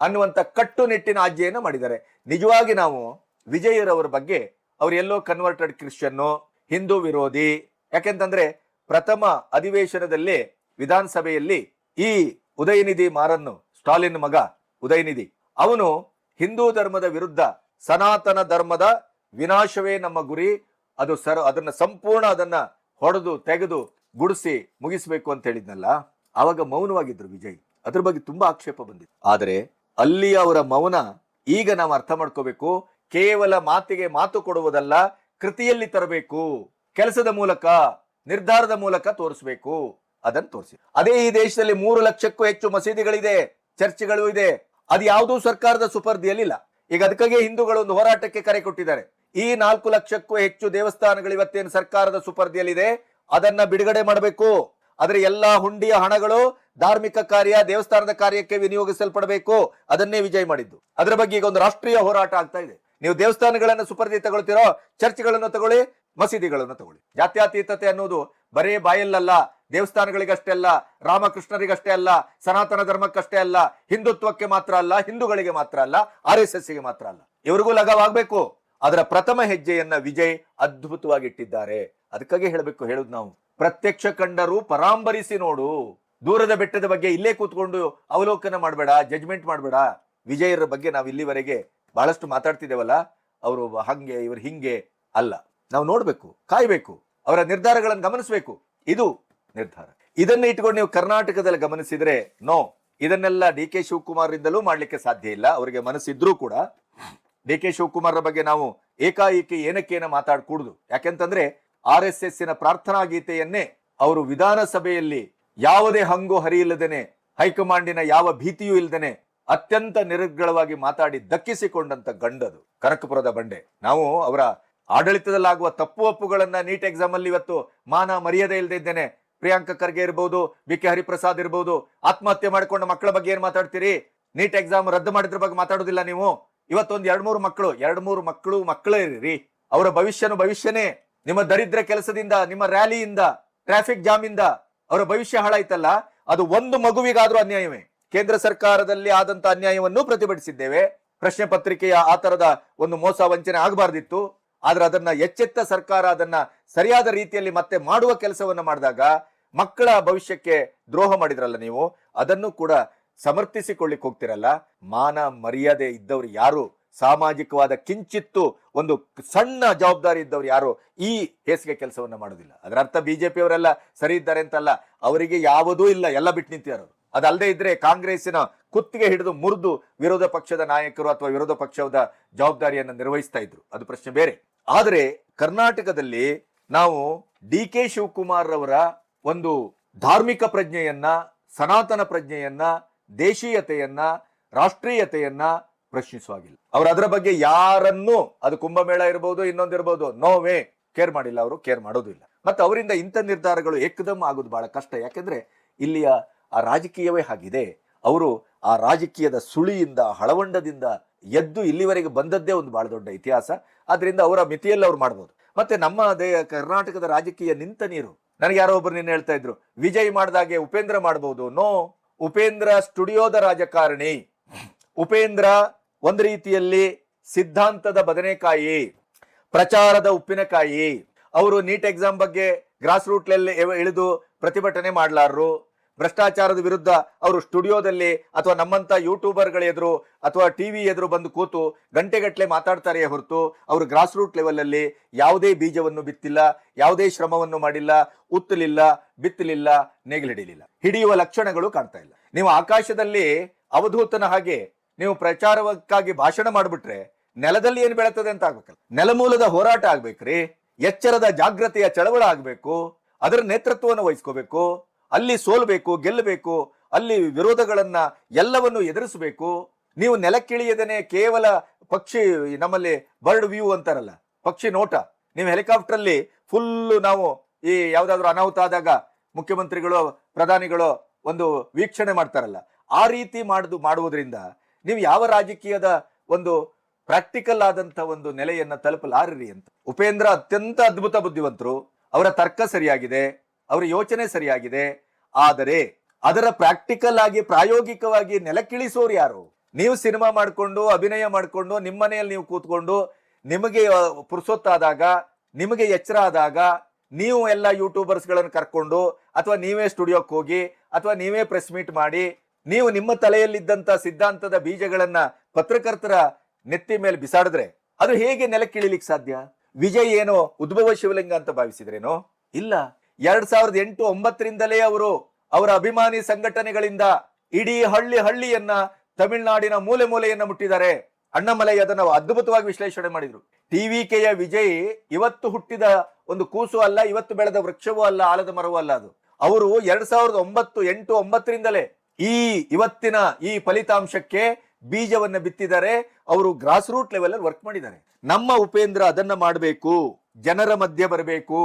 ಅನ್ನುವಂತ ಕಟ್ಟುನಿಟ್ಟಿನ ಆಜ್ಞೆಯನ್ನು ಮಾಡಿದ್ದಾರೆ. ನಿಜವಾಗಿ ನಾವು ವಿಜಯರವರ ಬಗ್ಗೆ ಅವ್ರು ಎಲ್ಲೋ ಕನ್ವರ್ಟೆಡ್ ಕ್ರಿಶ್ಚಿಯನ್ನು, ಹಿಂದೂ ವಿರೋಧಿ. ಯಾಕೆಂತಂದ್ರೆ ಪ್ರಥಮ ಅಧಿವೇಶನದಲ್ಲಿ ವಿಧಾನಸಭೆಯಲ್ಲಿ ಈ ಉದಯನಿಧಿ ಮಾರನ್ನು, ಸ್ಟಾಲಿನ್ ಮಗ ಉದಯನಿಧಿ, ಅವನು ಹಿಂದೂ ಧರ್ಮದ ವಿರುದ್ಧ ಸನಾತನ ಧರ್ಮದ ವಿನಾಶವೇ ನಮ್ಮ ಗುರಿ, ಅದನ್ನ ಸಂಪೂರ್ಣ ಅದನ್ನ ಹೊಡೆದು ತೆಗೆದು ಗುಡಿಸಿ ಮುಗಿಸ್ಬೇಕು ಅಂತ ಹೇಳಿದ್ನಲ್ಲ, ಆವಾಗ ಮೌನವಾಗಿದ್ರು ವಿಜಯ್. ಅದ್ರ ಬಗ್ಗೆ ತುಂಬಾ ಆಕ್ಷೇಪ ಬಂದಿತ್ತು. ಆದರೆ ಅಲ್ಲಿ ಅವರ ಮೌನ ಈಗ ನಾವು ಅರ್ಥ ಮಾಡ್ಕೋಬೇಕು. ಕೇವಲ ಮಾತಿಗೆ ಮಾತು ಕೊಡುವುದಲ್ಲ, ಕೃತಿಯಲ್ಲಿ ತರಬೇಕು, ಕೆಲಸದ ಮೂಲಕ, ನಿರ್ಧಾರದ ಮೂಲಕ ತೋರಿಸಬೇಕು. ಅದನ್ನು ತೋರಿಸಿ. ಅದೇ ಈ ದೇಶದಲ್ಲಿ 3 ಲಕ್ಷಕ್ಕೂ ಹೆಚ್ಚು ಮಸೀದಿಗಳಿದೆ, ಚರ್ಚ್ಗಳು ಇದೆ. ಅದು ಯಾವುದೂ ಸರ್ಕಾರದ ಸುಪರ್ದಿಯಲ್ಲಿಲ್ಲ. ಈಗ ಅದಕ್ಕಾಗಿ ಹಿಂದೂಗಳು ಒಂದು ಹೋರಾಟಕ್ಕೆ ಕರೆ ಕೊಟ್ಟಿದ್ದಾರೆ. ಈ 4 ಲಕ್ಷಕ್ಕೂ ಹೆಚ್ಚು ದೇವಸ್ಥಾನಗಳು ಇವತ್ತೇನು ಸರ್ಕಾರದ ಸುಪರ್ದಿಯಲ್ಲಿದೆ, ಅದನ್ನ ಬಿಡುಗಡೆ ಮಾಡಬೇಕು. ಆದ್ರೆ ಎಲ್ಲಾ ಹುಂಡಿಯ ಹಣಗಳು ಧಾರ್ಮಿಕ ಕಾರ್ಯ, ದೇವಸ್ಥಾನದ ಕಾರ್ಯಕ್ಕೆ ವಿನಿಯೋಗಿಸಲ್ಪಡಬೇಕು. ಅದನ್ನೇ ವಿಜಯ್ ಮಾಡಿದ್ದು. ಅದರ ಬಗ್ಗೆ ಈಗ ಒಂದು ರಾಷ್ಟ್ರೀಯ ಹೋರಾಟ ಆಗ್ತಾ ಇದೆ. ನೀವು ದೇವಸ್ಥಾನಗಳನ್ನು ಸುಪರ್ದಿ ತಗೊಳ್ತಿರೋ, ಚರ್ಚ್ಗಳನ್ನು ತಗೊಳ್ಳಿ, ಮಸೀದಿಗಳನ್ನು ತಗೊಳ್ಳಿ. ಜಾತ್ಯತೀತತೆ ಅನ್ನೋದು ಬರೇ ಬಾಯಲ್ಲಲ್ಲ, ದೇವಸ್ಥಾನಗಳಿಗಷ್ಟೇ ಅಲ್ಲ, ರಾಮಕೃಷ್ಣರಿಗಷ್ಟೇ ಅಲ್ಲ, ಸನಾತನ ಧರ್ಮಕ್ಕಷ್ಟೇ ಅಲ್ಲ, ಹಿಂದುತ್ವಕ್ಕೆ ಮಾತ್ರ ಅಲ್ಲ, ಹಿಂದೂಗಳಿಗೆ ಮಾತ್ರ ಅಲ್ಲ, RSS ಗೆ ಮಾತ್ರ ಅಲ್ಲ, ಇವರಿಗೂ ಲಗವಾಗಬೇಕು. ಅದರ ಪ್ರಥಮ ಹೆಜ್ಜೆಯನ್ನ ವಿಜಯ್ ಅದ್ಭುತವಾಗಿ ಇಟ್ಟಿದ್ದಾರೆ. ಅದಕ್ಕಾಗಿ ಹೇಳುದು ನಾವು, ಪ್ರತ್ಯಕ್ಷ ಕಂಡರೂ ಪರಾಂಬರಿಸಿ ನೋಡು. ದೂರದ ಬೆಟ್ಟದ ಬಗ್ಗೆ ಇಲ್ಲೇ ಕೂತ್ಕೊಂಡು ಅವಲೋಕನ ಮಾಡಬೇಡ, ಜಜ್ಮೆಂಟ್ ಮಾಡಬೇಡ. ವಿಜಯರ ಬಗ್ಗೆ ನಾವು ಇಲ್ಲಿವರೆಗೆ ಬಹಳಷ್ಟು ಮಾತಾಡ್ತಿದ್ದೇವಲ್ಲ, ಅವರು ಹಂಗೆ ಇವರು ಹಿಂಗೆ ಅಲ್ಲ. ನಾವು ನೋಡ್ಬೇಕು, ಕಾಯ್ಬೇಕು, ಅವರ ನಿರ್ಧಾರಗಳನ್ನು ಗಮನಿಸಬೇಕು. ಇದು ನಿರ್ಧಾರ. ಇದನ್ನ ಇಟ್ಕೊಂಡು ನೀವು ಕರ್ನಾಟಕದಲ್ಲಿ ಗಮನಿಸಿದ್ರೆ ನೋ, ಇದನ್ನೆಲ್ಲ DK ಶಿವಕುಮಾರ್ ರಿಂದಲೂ ಮಾಡ್ಲಿಕ್ಕೆ ಸಾಧ್ಯ ಇಲ್ಲ. ಅವರಿಗೆ ಮನಸ್ಸಿದ್ರೂ ಕೂಡ DK ಶಿವಕುಮಾರ್ ಬಗ್ಗೆ ನಾವು ಏಕಾಏಕಿ ಏನಕ್ಕೇನ ಮಾತಾಡಕೂಡುದು. ಯಾಕೆಂತಂದ್ರೆ RSS ಪ್ರಾರ್ಥನಾ ಗೀತೆಯನ್ನೇ ಅವರು ವಿಧಾನಸಭೆಯಲ್ಲಿ ಯಾವುದೇ ಹಂಗು ಹರಿಯಿಲ್ಲದೇನೆ, ಹೈಕಮಾಂಡಿನ ಯಾವ ಭೀತಿಯೂ ಇಲ್ಲದೇನೆ ಅತ್ಯಂತ ನಿರರ್ಗಳವಾಗಿ ಮಾತಾಡಿ ದಕ್ಕಿಸಿಕೊಂಡಂತ ಗಂಡದು ಕನಕಪುರದ ಬಂಡೆ. ನಾವು ಅವರ ಆಡಳಿತದಲ್ಲಾಗುವ ತಪ್ಪು ಒಪ್ಪುಗಳನ್ನ ನೀಟ್ ಎಕ್ಸಾಮ್ ಅಲ್ಲಿ ಇವತ್ತು ಮಾನ ಮರ್ಯಾದೆ ಇಲ್ಲದೆ ಇದ್ದೇನೆ. ಪ್ರಿಯಾಂಕ ಖರ್ಗೆ ಇರ್ಬೋದು, BK ಹರಿಪ್ರಸಾದ್ ಇರ್ಬೋದು, ಆತ್ಮಹತ್ಯೆ ಮಾಡಿಕೊಂಡ ಮಕ್ಕಳ ಬಗ್ಗೆ ಏನ್ ಮಾತಾಡ್ತೀರಿ? ನೀಟ್ ಎಕ್ಸಾಮ್ ರದ್ದು ಮಾಡಿದ್ರ ಬಗ್ಗೆ ಮಾತಾಡೋದಿಲ್ಲ ನೀವು. ಇವತ್ತೊಂದು 2-3 ಮಕ್ಕಳು ಮಕ್ಕಳೇ ಇರಿ. ಅವರ ಭವಿಷ್ಯನೇ. ನಿಮ್ಮ ದರಿದ್ರ ಕೆಲಸದಿಂದ, ನಿಮ್ಮ ರ್ಯಾಲಿಯಿಂದ, ಟ್ರಾಫಿಕ್ ಜಾಮ್ ಇಂದ ಅವರ ಭವಿಷ್ಯ ಹಾಳಾಯ್ತಲ್ಲ, ಅದು ಒಂದು ಮಗುವಿಗಾದ್ರೂ ಅನ್ಯಾಯವೇ. ಕೇಂದ್ರ ಸರ್ಕಾರದಲ್ಲಿ ಆದಂತ ಅನ್ಯಾಯವನ್ನು ಪ್ರತಿಭಟಿಸಿದ್ದೇವೆ. ಪ್ರಶ್ನೆ ಪತ್ರಿಕೆಯ ಆ ತರದ ಒಂದು ಮೋಸ ವಂಚನೆ ಆಗಬಾರ್ದಿತ್ತು. ಆದ್ರೆ ಅದನ್ನ ಎಚ್ಚೆತ್ತ ಸರ್ಕಾರ ಅದನ್ನ ಸರಿಯಾದ ರೀತಿಯಲ್ಲಿ ಮತ್ತೆ ಮಾಡುವ ಕೆಲಸವನ್ನ ಮಾಡಿದಾಗ ಮಕ್ಕಳ ಭವಿಷ್ಯಕ್ಕೆ ದ್ರೋಹ ಮಾಡಿದ್ರಲ್ಲ ನೀವು, ಅದನ್ನು ಕೂಡ ಸಮರ್ಥಿಸಿಕೊಳ್ಳಿಕ್ ಹೋಗ್ತಿರಲ್ಲ. ಮಾನ ಮರ್ಯಾದೆ ಇದ್ದವ್ರು ಯಾರು, ಸಾಮಾಜಿಕವಾದ ಕಿಂಚಿತ್ತು ಒಂದು ಸಣ್ಣ ಜವಾಬ್ದಾರಿ ಇದ್ದವ್ರು ಯಾರು ಈ ಹೇಸಿಗೆ ಕೆಲಸವನ್ನ ಮಾಡೋದಿಲ್ಲ. ಅದರ ಅರ್ಥ BJP ಅವರೆಲ್ಲ ಸರಿ ಇದ್ದಾರೆ ಅಂತಲ್ಲ, ಅವರಿಗೆ ಯಾವುದೂ ಇಲ್ಲ, ಎಲ್ಲ ಬಿಟ್ಟು ನಿಂತಿದ್ದಾರೆ. ಅದಲ್ಲದೆ ಇದ್ರೆ ಕಾಂಗ್ರೆಸ್ಸಿನ ಕುತ್ತಿಗೆ ಹಿಡಿದು ಮುರಿದು ವಿರೋಧ ಪಕ್ಷದ ನಾಯಕರು ಅಥವಾ ವಿರೋಧ ಪಕ್ಷದ ಜವಾಬ್ದಾರಿಯನ್ನು ನಿರ್ವಹಿಸ್ತಾ ಇದ್ರು, ಅದು ಪ್ರಶ್ನೆ ಬೇರೆ. ಆದರೆ ಕರ್ನಾಟಕದಲ್ಲಿ ನಾವು DK ಶಿವಕುಮಾರ್ ಅವರ ಒಂದು ಧಾರ್ಮಿಕ ಪ್ರಜ್ಞೆಯನ್ನ, ಸನಾತನ ಪ್ರಜ್ಞೆಯನ್ನ, ದೇಶೀಯತೆಯನ್ನ, ರಾಷ್ಟ್ರೀಯತೆಯನ್ನ ಪ್ರಶ್ನಿಸುವಾಗಿಲ್ಲ. ಅವರು ಅದರ ಬಗ್ಗೆ ಯಾರನ್ನೂ, ಅದು ಕುಂಭಮೇಳ ಇರಬಹುದು, ಇನ್ನೊಂದಿರಬಹುದು, ನೋವೇ ಕೇರ್ ಮಾಡಿಲ್ಲ, ಅವರು ಕೇರ್ ಮಾಡೋದಿಲ್ಲ. ಮತ್ತೆ ಅವರಿಂದ ಇಂಥ ನಿರ್ಧಾರಗಳು ಏಕದಮ್ ಆಗೋದು ಬಹಳ ಕಷ್ಟ. ಯಾಕೆಂದ್ರೆ ಇಲ್ಲಿಯ ಆ ರಾಜಕೀಯವೇ ಹಾಗಿದೆ. ಅವರು ಆ ರಾಜಕೀಯದ ಸುಳಿಯಿಂದ, ಹಳವಂಡದಿಂದ ಎದ್ದು ಇಲ್ಲಿವರೆಗೆ ಬಂದದ್ದೇ ಒಂದು ಬಹಳ ದೊಡ್ಡ ಇತಿಹಾಸ. ಆದ್ರಿಂದ ಅವರ ಮಿತಿಯಲ್ಲಿ ಅವ್ರು ಮಾಡ್ಬೋದು. ಮತ್ತೆ ನಮ್ಮ ಕರ್ನಾಟಕದ ರಾಜಕೀಯ ನಿಂತ ನೀರು. ನನಗೆ ಯಾರೋ ಒಬ್ರು ನಿನ್ನೆ ಹೇಳ್ತಾ ಇದ್ರು, ವಿಜಯ್ ಮಾಡ್ದಾಗೆ ಉಪೇಂದ್ರ ಮಾಡ್ಬೋದು. ನೋ, ಉಪೇಂದ್ರ ಸ್ಟುಡಿಯೋದ ರಾಜಕಾರಣಿ. ಉಪೇಂದ್ರ ಒಂದು ರೀತಿಯಲ್ಲಿ ಸಿದ್ಧಾಂತದ ಬದನೆಕಾಯಿ, ಪ್ರಚಾರದ ಉಪ್ಪಿನಕಾಯಿ. ಅವರು ನೀಟ್ ಎಕ್ಸಾಮ್ ಬಗ್ಗೆ ಗ್ರಾಸ್ ರೂಟ್ ಇಳಿದು ಪ್ರತಿಭಟನೆ ಮಾಡ್ಲಾರ್ರು. ಭ್ರಷ್ಟಾಚಾರದ ವಿರುದ್ಧ ಅವರು ಸ್ಟುಡಿಯೋದಲ್ಲಿ ಅಥವಾ ನಮ್ಮಂತ ಯೂಟ್ಯೂಬರ್ಗಳ ಎದುರು ಅಥವಾ ಟಿವಿ ಎದುರು ಬಂದು ಕೂತು ಗಂಟೆಗಟ್ಟಲೆ ಮಾತಾಡ್ತಾರೆ ಹೊರತು ಅವರು ಗ್ರಾಸ್ ರೂಟ್ ಲೆವೆಲ್ ಅಲ್ಲಿ ಯಾವುದೇ ಬೀಜವನ್ನು ಬಿತ್ತಿಲ್ಲ, ಯಾವುದೇ ಶ್ರಮವನ್ನು ಮಾಡಿಲ್ಲ, ಉತ್ತಲಿಲ್ಲ, ಬಿತ್ತಲಿಲ್ಲ, ನೇಗಿಲಿಡಿಲಿಲ್ಲ. ಹಿಡಿಯುವ ಲಕ್ಷಣಗಳು ಕಾಣ್ತಾ ಇಲ್ಲ. ನೀವು ಆಕಾಶದಲ್ಲಿ ಅವಧೂತನ ಹಾಗೆ ನೀವು ಪ್ರಚಾರಕ್ಕಾಗಿ ಭಾಷಣ ಮಾಡ್ಬಿಟ್ರೆ ನೆಲದಲ್ಲಿ ಏನ್ ಬೆಳತದೆ ಅಂತ ಆಗ್ಬೇಕಲ್ಲ. ನೆಲಮೂಲದ ಹೋರಾಟ ಆಗ್ಬೇಕ್ರಿ, ಎಚ್ಚರದ ಜಾಗೃತಿಯ ಚಳವಳ ಆಗ್ಬೇಕು, ಅದರ ನೇತೃತ್ವವನ್ನು ವಹಿಸ್ಕೋಬೇಕು. ಅಲ್ಲಿ ಸೋಲ್ಬೇಕು, ಗೆಲ್ಲಬೇಕು, ಅಲ್ಲಿ ವಿರೋಧಗಳನ್ನ ಎಲ್ಲವನ್ನು ಎದುರಿಸಬೇಕು. ನೀವು ನೆಲಕ್ಕಿಳಿಯದೇನೆ ಕೇವಲ ಪಕ್ಷಿ, ನಮ್ಮಲ್ಲಿ ಬರ್ಡ್ ವ್ಯೂ ಅಂತಾರಲ್ಲ, ಪಕ್ಷಿ ನೋಟ, ನೀವು ಹೆಲಿಕಾಪ್ಟರ್ ಅಲ್ಲಿ ಫುಲ್ ನಾವು ಈ ಯಾವ್ದಾದ್ರು ಅನಾಹುತ ಆದಾಗ ಮುಖ್ಯಮಂತ್ರಿಗಳು ಪ್ರಧಾನಿಗಳು ಒಂದು ವೀಕ್ಷಣೆ ಮಾಡ್ತಾರಲ್ಲ, ಆ ರೀತಿ ಮಾಡುವುದರಿಂದ ನೀವು ಯಾವ ರಾಜಕೀಯದ ಒಂದು ಪ್ರಾಕ್ಟಿಕಲ್ ಆದಂತ ಒಂದು ನೆಲೆಯನ್ನ ತಲುಪಲಾರ್ರಿ ಅಂತ. ಉಪೇಂದ್ರ ಅತ್ಯಂತ ಅದ್ಭುತ ಬುದ್ಧಿವಂತರು, ಅವರ ತರ್ಕ ಸರಿಯಾಗಿದೆ, ಅವರ ಯೋಚನೆ ಸರಿಯಾಗಿದೆ. ಆದರೆ ಅದರ ಪ್ರಾಕ್ಟಿಕಲ್ ಆಗಿ ಪ್ರಾಯೋಗಿಕವಾಗಿ ನೆಲಕ್ಕಿಳಿಸೋರು ಯಾರು? ನೀವು ಸಿನಿಮಾ ಮಾಡ್ಕೊಂಡು ಅಭಿನಯ ಮಾಡ್ಕೊಂಡು ನಿಮ್ಮ ಮನೆಯಲ್ಲಿ ನೀವು ಕೂತ್ಕೊಂಡು ನಿಮಗೆ ಪುರ್ಸೊತ್ತಾದಾಗ, ನಿಮಗೆ ಎಚ್ಚರ ಆದಾಗ ನೀವು ಎಲ್ಲ ಯೂಟ್ಯೂಬರ್ಸ್ ಗಳನ್ನು ಕರ್ಕೊಂಡು ಅಥವಾ ನೀವೇ ಸ್ಟುಡಿಯೋಕ್ಕೆ ಹೋಗಿ ಅಥವಾ ನೀವೇ ಪ್ರೆಸ್ ಮೀಟ್ ಮಾಡಿ ನೀವು ನಿಮ್ಮ ತಲೆಯಲ್ಲಿದ್ದಂತ ಸಿದ್ಧಾಂತದ ಬೀಜಗಳನ್ನ ಪತ್ರಕರ್ತರ ನೆತ್ತಿ ಮೇಲೆ ಬಿಸಾಡಿದ್ರೆ ಅದು ಹೇಗೆ ನೆಲಕ್ಕಿಳಿಲಿಕ್ಕೆ ಸಾಧ್ಯ? ವಿಜಯ್ ಏನೋ ಉದ್ಭವ ಶಿವಲಿಂಗ ಅಂತ ಭಾವಿಸಿದ್ರೇನೋ? ಇಲ್ಲ. 2008-9ರಿಂದಲೇ ಅವರು ಅವರ ಅಭಿಮಾನಿ ಸಂಘಟನೆಗಳಿಂದ ಇಡೀ ಹಳ್ಳಿಯನ್ನ ತಮಿಳುನಾಡಿನ ಮೂಲೆ ಮೂಲೆಯನ್ನ ಮುಟ್ಟಿದ್ದಾರೆ. ಅಣ್ಣಾಮಲೈ ಅದನ್ನು ಅದ್ಭುತವಾಗಿ ವಿಶ್ಲೇಷಣೆ ಮಾಡಿದ್ರು. ಟಿವಿಕೆಯ ವಿಜಯ್ ಇವತ್ತು ಹುಟ್ಟಿದ ಒಂದು ಕೂಸು ಅಲ್ಲ, ಇವತ್ತು ಬೆಳೆದ ವೃಕ್ಷವೂ ಅಲ್ಲ, ಆಲದ ಮರವೂ ಅಲ್ಲ. ಅದು ಅವರು 2008-9ರಿಂದಲೇ ಇವತ್ತಿನ ಈ ಫಲಿತಾಂಶಕ್ಕೆ ಬೀಜವನ್ನ ಬಿತ್ತಿದ್ದಾರೆ. ಅವರು ಗ್ರಾಸ್ ರೂಟ್ ಲೆವೆಲ್ ಅಲ್ಲಿ ವರ್ಕ್ ಮಾಡಿದ್ದಾರೆ. ನಮ್ಮ ಉಪೇಂದ್ರ ಅದನ್ನ ಮಾಡಬೇಕು, ಜನರ ಮಧ್ಯೆ ಬರಬೇಕು,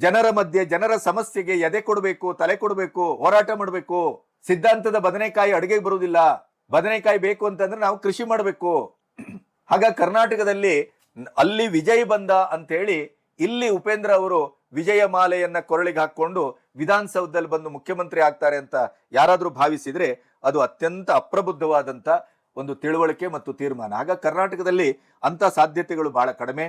ಜನರ ಮಧ್ಯೆ ಜನರ ಸಮಸ್ಯೆಗೆ ಎದೆ ಕೊಡಬೇಕು, ತಲೆ ಕೊಡಬೇಕು, ಹೋರಾಟ ಮಾಡಬೇಕು. ಸಿದ್ಧಾಂತದ ಬದನೆಕಾಯಿ ಅಡುಗೆಗೆ ಬರುವುದಿಲ್ಲ. ಬದನೆಕಾಯಿ ಬೇಕು ಅಂತಂದ್ರೆ ನಾವು ಕೃಷಿ ಮಾಡಬೇಕು. ಹಾಗ ಕರ್ನಾಟಕದಲ್ಲಿ ಅಲ್ಲಿ ವಿಜಯ್ ಬಂದ ಅಂತ ಹೇಳಿ ಇಲ್ಲಿ ಉಪೇಂದ್ರ ಅವರು ವಿಜಯ ಮಾಲೆಯನ್ನ ಕೊರಳಿಗೆ ಹಾಕೊಂಡು ವಿಧಾನಸೌಧದಲ್ಲಿ ಬಂದು ಮುಖ್ಯಮಂತ್ರಿ ಆಗ್ತಾರೆ ಅಂತ ಯಾರಾದ್ರೂ ಭಾವಿಸಿದ್ರೆ ಅದು ಅತ್ಯಂತ ಅಪ್ರಬುದ್ಧವಾದಂತ ಒಂದು ತಿಳುವಳಿಕೆ ಮತ್ತು ತೀರ್ಮಾನ. ಆಗ ಕರ್ನಾಟಕದಲ್ಲಿ ಅಂತ ಸಾಧ್ಯತೆಗಳು ಬಹಳ ಕಡಿಮೆ.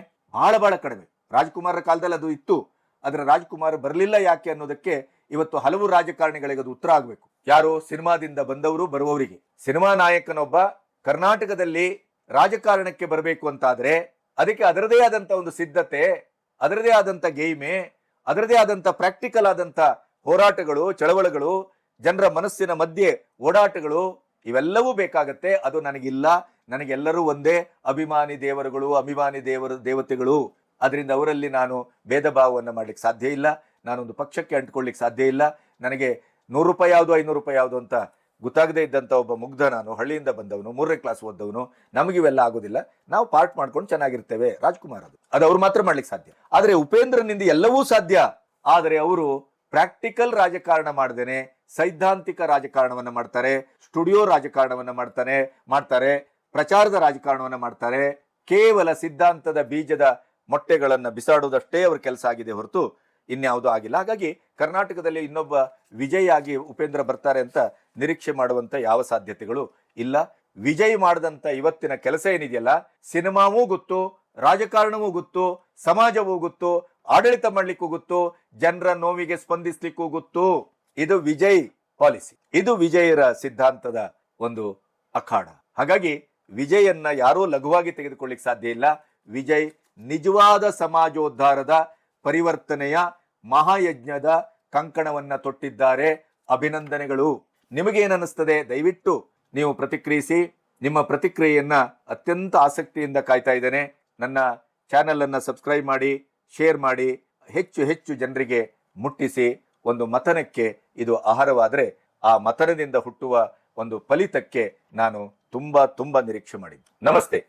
ರಾಜ್ಕುಮಾರ್ ಕಾಲದಲ್ಲಿ ಅದು ಇತ್ತು, ಅದರ ರಾಜ್ಕುಮಾರ್ ಬರಲಿಲ್ಲ ಯಾಕೆ ಅನ್ನೋದಕ್ಕೆ ಇವತ್ತು ಹಲವು ರಾಜಕಾರಣಿಗಳಿಗೆ ಅದು ಉತ್ತರ ಆಗ್ಬೇಕು. ಯಾರು? ಸಿನಿಮಾದಿಂದ ಬಂದವರು ಬರುವವರಿಗೆ. ಸಿನಿಮಾ ನಾಯಕನೊಬ್ಬ ಕರ್ನಾಟಕದಲ್ಲಿ ರಾಜಕಾರಣಕ್ಕೆ ಬರಬೇಕು ಅಂತಾದ್ರೆ ಅದಕ್ಕೆ ಅದರದೇ ಆದಂತ ಒಂದು ಸಿದ್ಧತೆ, ಅದರದೇ ಆದಂತ ಗೇಯ್ಮೆ, ಅದರದೇ ಆದಂತ ಪ್ರಾಕ್ಟಿಕಲ್ ಆದಂತ ಹೋರಾಟಗಳು, ಚಳವಳಿಗಳು, ಜನರ ಮನಸ್ಸಿನ ಮಧ್ಯೆ ಓಡಾಟಗಳು ಇವೆಲ್ಲವೂ ಬೇಕಾಗತ್ತೆ. ಅದು ನನಗಿಲ್ಲ. ನನಗೆಲ್ಲರೂ ಒಂದೇ ಅಭಿಮಾನಿ ದೇವತೆಗಳು. ಅದರಿಂದ ಅವರಲ್ಲಿ ನಾನು ಭೇದ ಭಾವವನ್ನು ಮಾಡ್ಲಿಕ್ಕೆ ಸಾಧ್ಯ ಇಲ್ಲ. ನಾನೊಂದು ಪಕ್ಷಕ್ಕೆ ಅಂಟ್ಕೊಳ್ಳಿಕ್ಕೆ ಸಾಧ್ಯ ಇಲ್ಲ. ನನಗೆ 100 ರೂಪಾಯಿ ಯಾವುದು 500 ರೂಪಾಯಿ ಯಾವುದು ಅಂತ ಗೊತ್ತಾಗದೇ ಇದ್ದಂತ ಒಬ್ಬ ಮುಗ್ಧ ನಾನು, ಹಳ್ಳಿಯಿಂದ ಬಂದವನು, 3ನೇ ಕ್ಲಾಸ್ ಓದ್ದವನು. ನಮಗಿವೆಲ್ಲ ಆಗೋದಿಲ್ಲ. ನಾವು ಪಾರ್ಟ್ ಮಾಡ್ಕೊಂಡು ಚೆನ್ನಾಗಿರ್ತೇವೆ. ರಾಜ್ಕುಮಾರ್ ಅದು ಅವ್ರು ಮಾತ್ರ ಮಾಡ್ಲಿಕ್ಕೆ ಸಾಧ್ಯ. ಆದ್ರೆ ಉಪೇಂದ್ರನಿಂದ ಎಲ್ಲವೂ ಸಾಧ್ಯ. ಆದರೆ ಅವರು ಪ್ರಾಕ್ಟಿಕಲ್ ರಾಜಕಾರಣ ಮಾಡದೇನೆ ಸೈದ್ಧಾಂತಿಕ ರಾಜಕಾರಣವನ್ನ ಮಾಡ್ತಾರೆ, ಸ್ಟುಡಿಯೋ ರಾಜಕಾರಣವನ್ನ ಮಾಡ್ತಾರೆ, ಪ್ರಚಾರದ ರಾಜಕಾರಣವನ್ನ ಮಾಡ್ತಾರೆ. ಕೇವಲ ಸಿದ್ಧಾಂತದ ಬೀಜದ ಮೊಟ್ಟೆಗಳನ್ನ ಬಿಸಾಡುವುದಷ್ಟೇ ಅವ್ರ ಕೆಲಸ ಆಗಿದೆ ಹೊರತು ಇನ್ಯಾವುದೂ ಆಗಿಲ್ಲ. ಹಾಗಾಗಿ ಕರ್ನಾಟಕದಲ್ಲಿ ಇನ್ನೊಬ್ಬ ವಿಜಯ್ ಆಗಿ ಉಪೇಂದ್ರ ಬರ್ತಾರೆ ಅಂತ ನಿರೀಕ್ಷೆ ಮಾಡುವಂತ ಯಾವ ಸಾಧ್ಯತೆಗಳು ಇಲ್ಲ. ವಿಜಯ್ ಮಾಡಿದಂತ ಇವತ್ತಿನ ಕೆಲಸ ಏನಿದೆಯಲ್ಲ, ಸಿನಿಮಾವೂ ಗೊತ್ತು, ರಾಜಕಾರಣವೂ ಗೊತ್ತು, ಸಮಾಜವೂ ಗೊತ್ತು, ಆಡಳಿತ ಮಾಡ್ಲಿಕ್ಕೂ ಗೊತ್ತು, ಜನರ ನೋವಿಗೆ ಸ್ಪಂದಿಸ್ಲಿಕ್ಕೂ ಗೊತ್ತು. ಇದು ವಿಜಯ್ ಪಾಲಿಸಿ, ಇದು ವಿಜಯರ ಸಿದ್ಧಾಂತದ ಒಂದು ಅಖಾಡ. ಹಾಗಾಗಿ ವಿಜಯನ್ನ ಯಾರೂ ಲಘುವಾಗಿ ತೆಗೆದುಕೊಳ್ಳಿಕ್ಕೆ ಸಾಧ್ಯ ಇಲ್ಲ. ವಿಜಯ್ ನಿಜವಾದ ಸಮಾಜೋದ್ಧಾರದ ಪರಿವರ್ತನೆಯ ಮಹಾಯಜ್ಞದ ಕಂಕಣವನ್ನ ತೊಟ್ಟಿದ್ದಾರೆ. ಅಭಿನಂದನೆಗಳು. ನಿಮಗೇನನ್ನಿಸ್ತದೆ? ದಯವಿಟ್ಟು ನೀವು ಪ್ರತಿಕ್ರಿಯಿಸಿ. ನಿಮ್ಮ ಪ್ರತಿಕ್ರಿಯೆಯನ್ನ ಅತ್ಯಂತ ಆಸಕ್ತಿಯಿಂದ ಕಾಯ್ತಾ ಇದ್ದೇನೆ. ನನ್ನ ಚಾನೆಲ್ ಅನ್ನ ಸಬ್ಸ್ಕ್ರೈಬ್ ಮಾಡಿ, ಶೇರ್ ಮಾಡಿ, ಹೆಚ್ಚು ಜನರಿಗೆ ಮುಟ್ಟಿಸಿ. ಒಂದು ಮಥನಕ್ಕೆ ಇದು ಆಹಾರವಾದರೆ ಆ ಮಥನದಿಂದ ಹುಟ್ಟುವ ಒಂದು ಫಲಿತಕ್ಕೆ ನಾನು ತುಂಬಾ ನಿರೀಕ್ಷೆ ಮಾಡಿದ್ದೆ. ನಮಸ್ತೆ.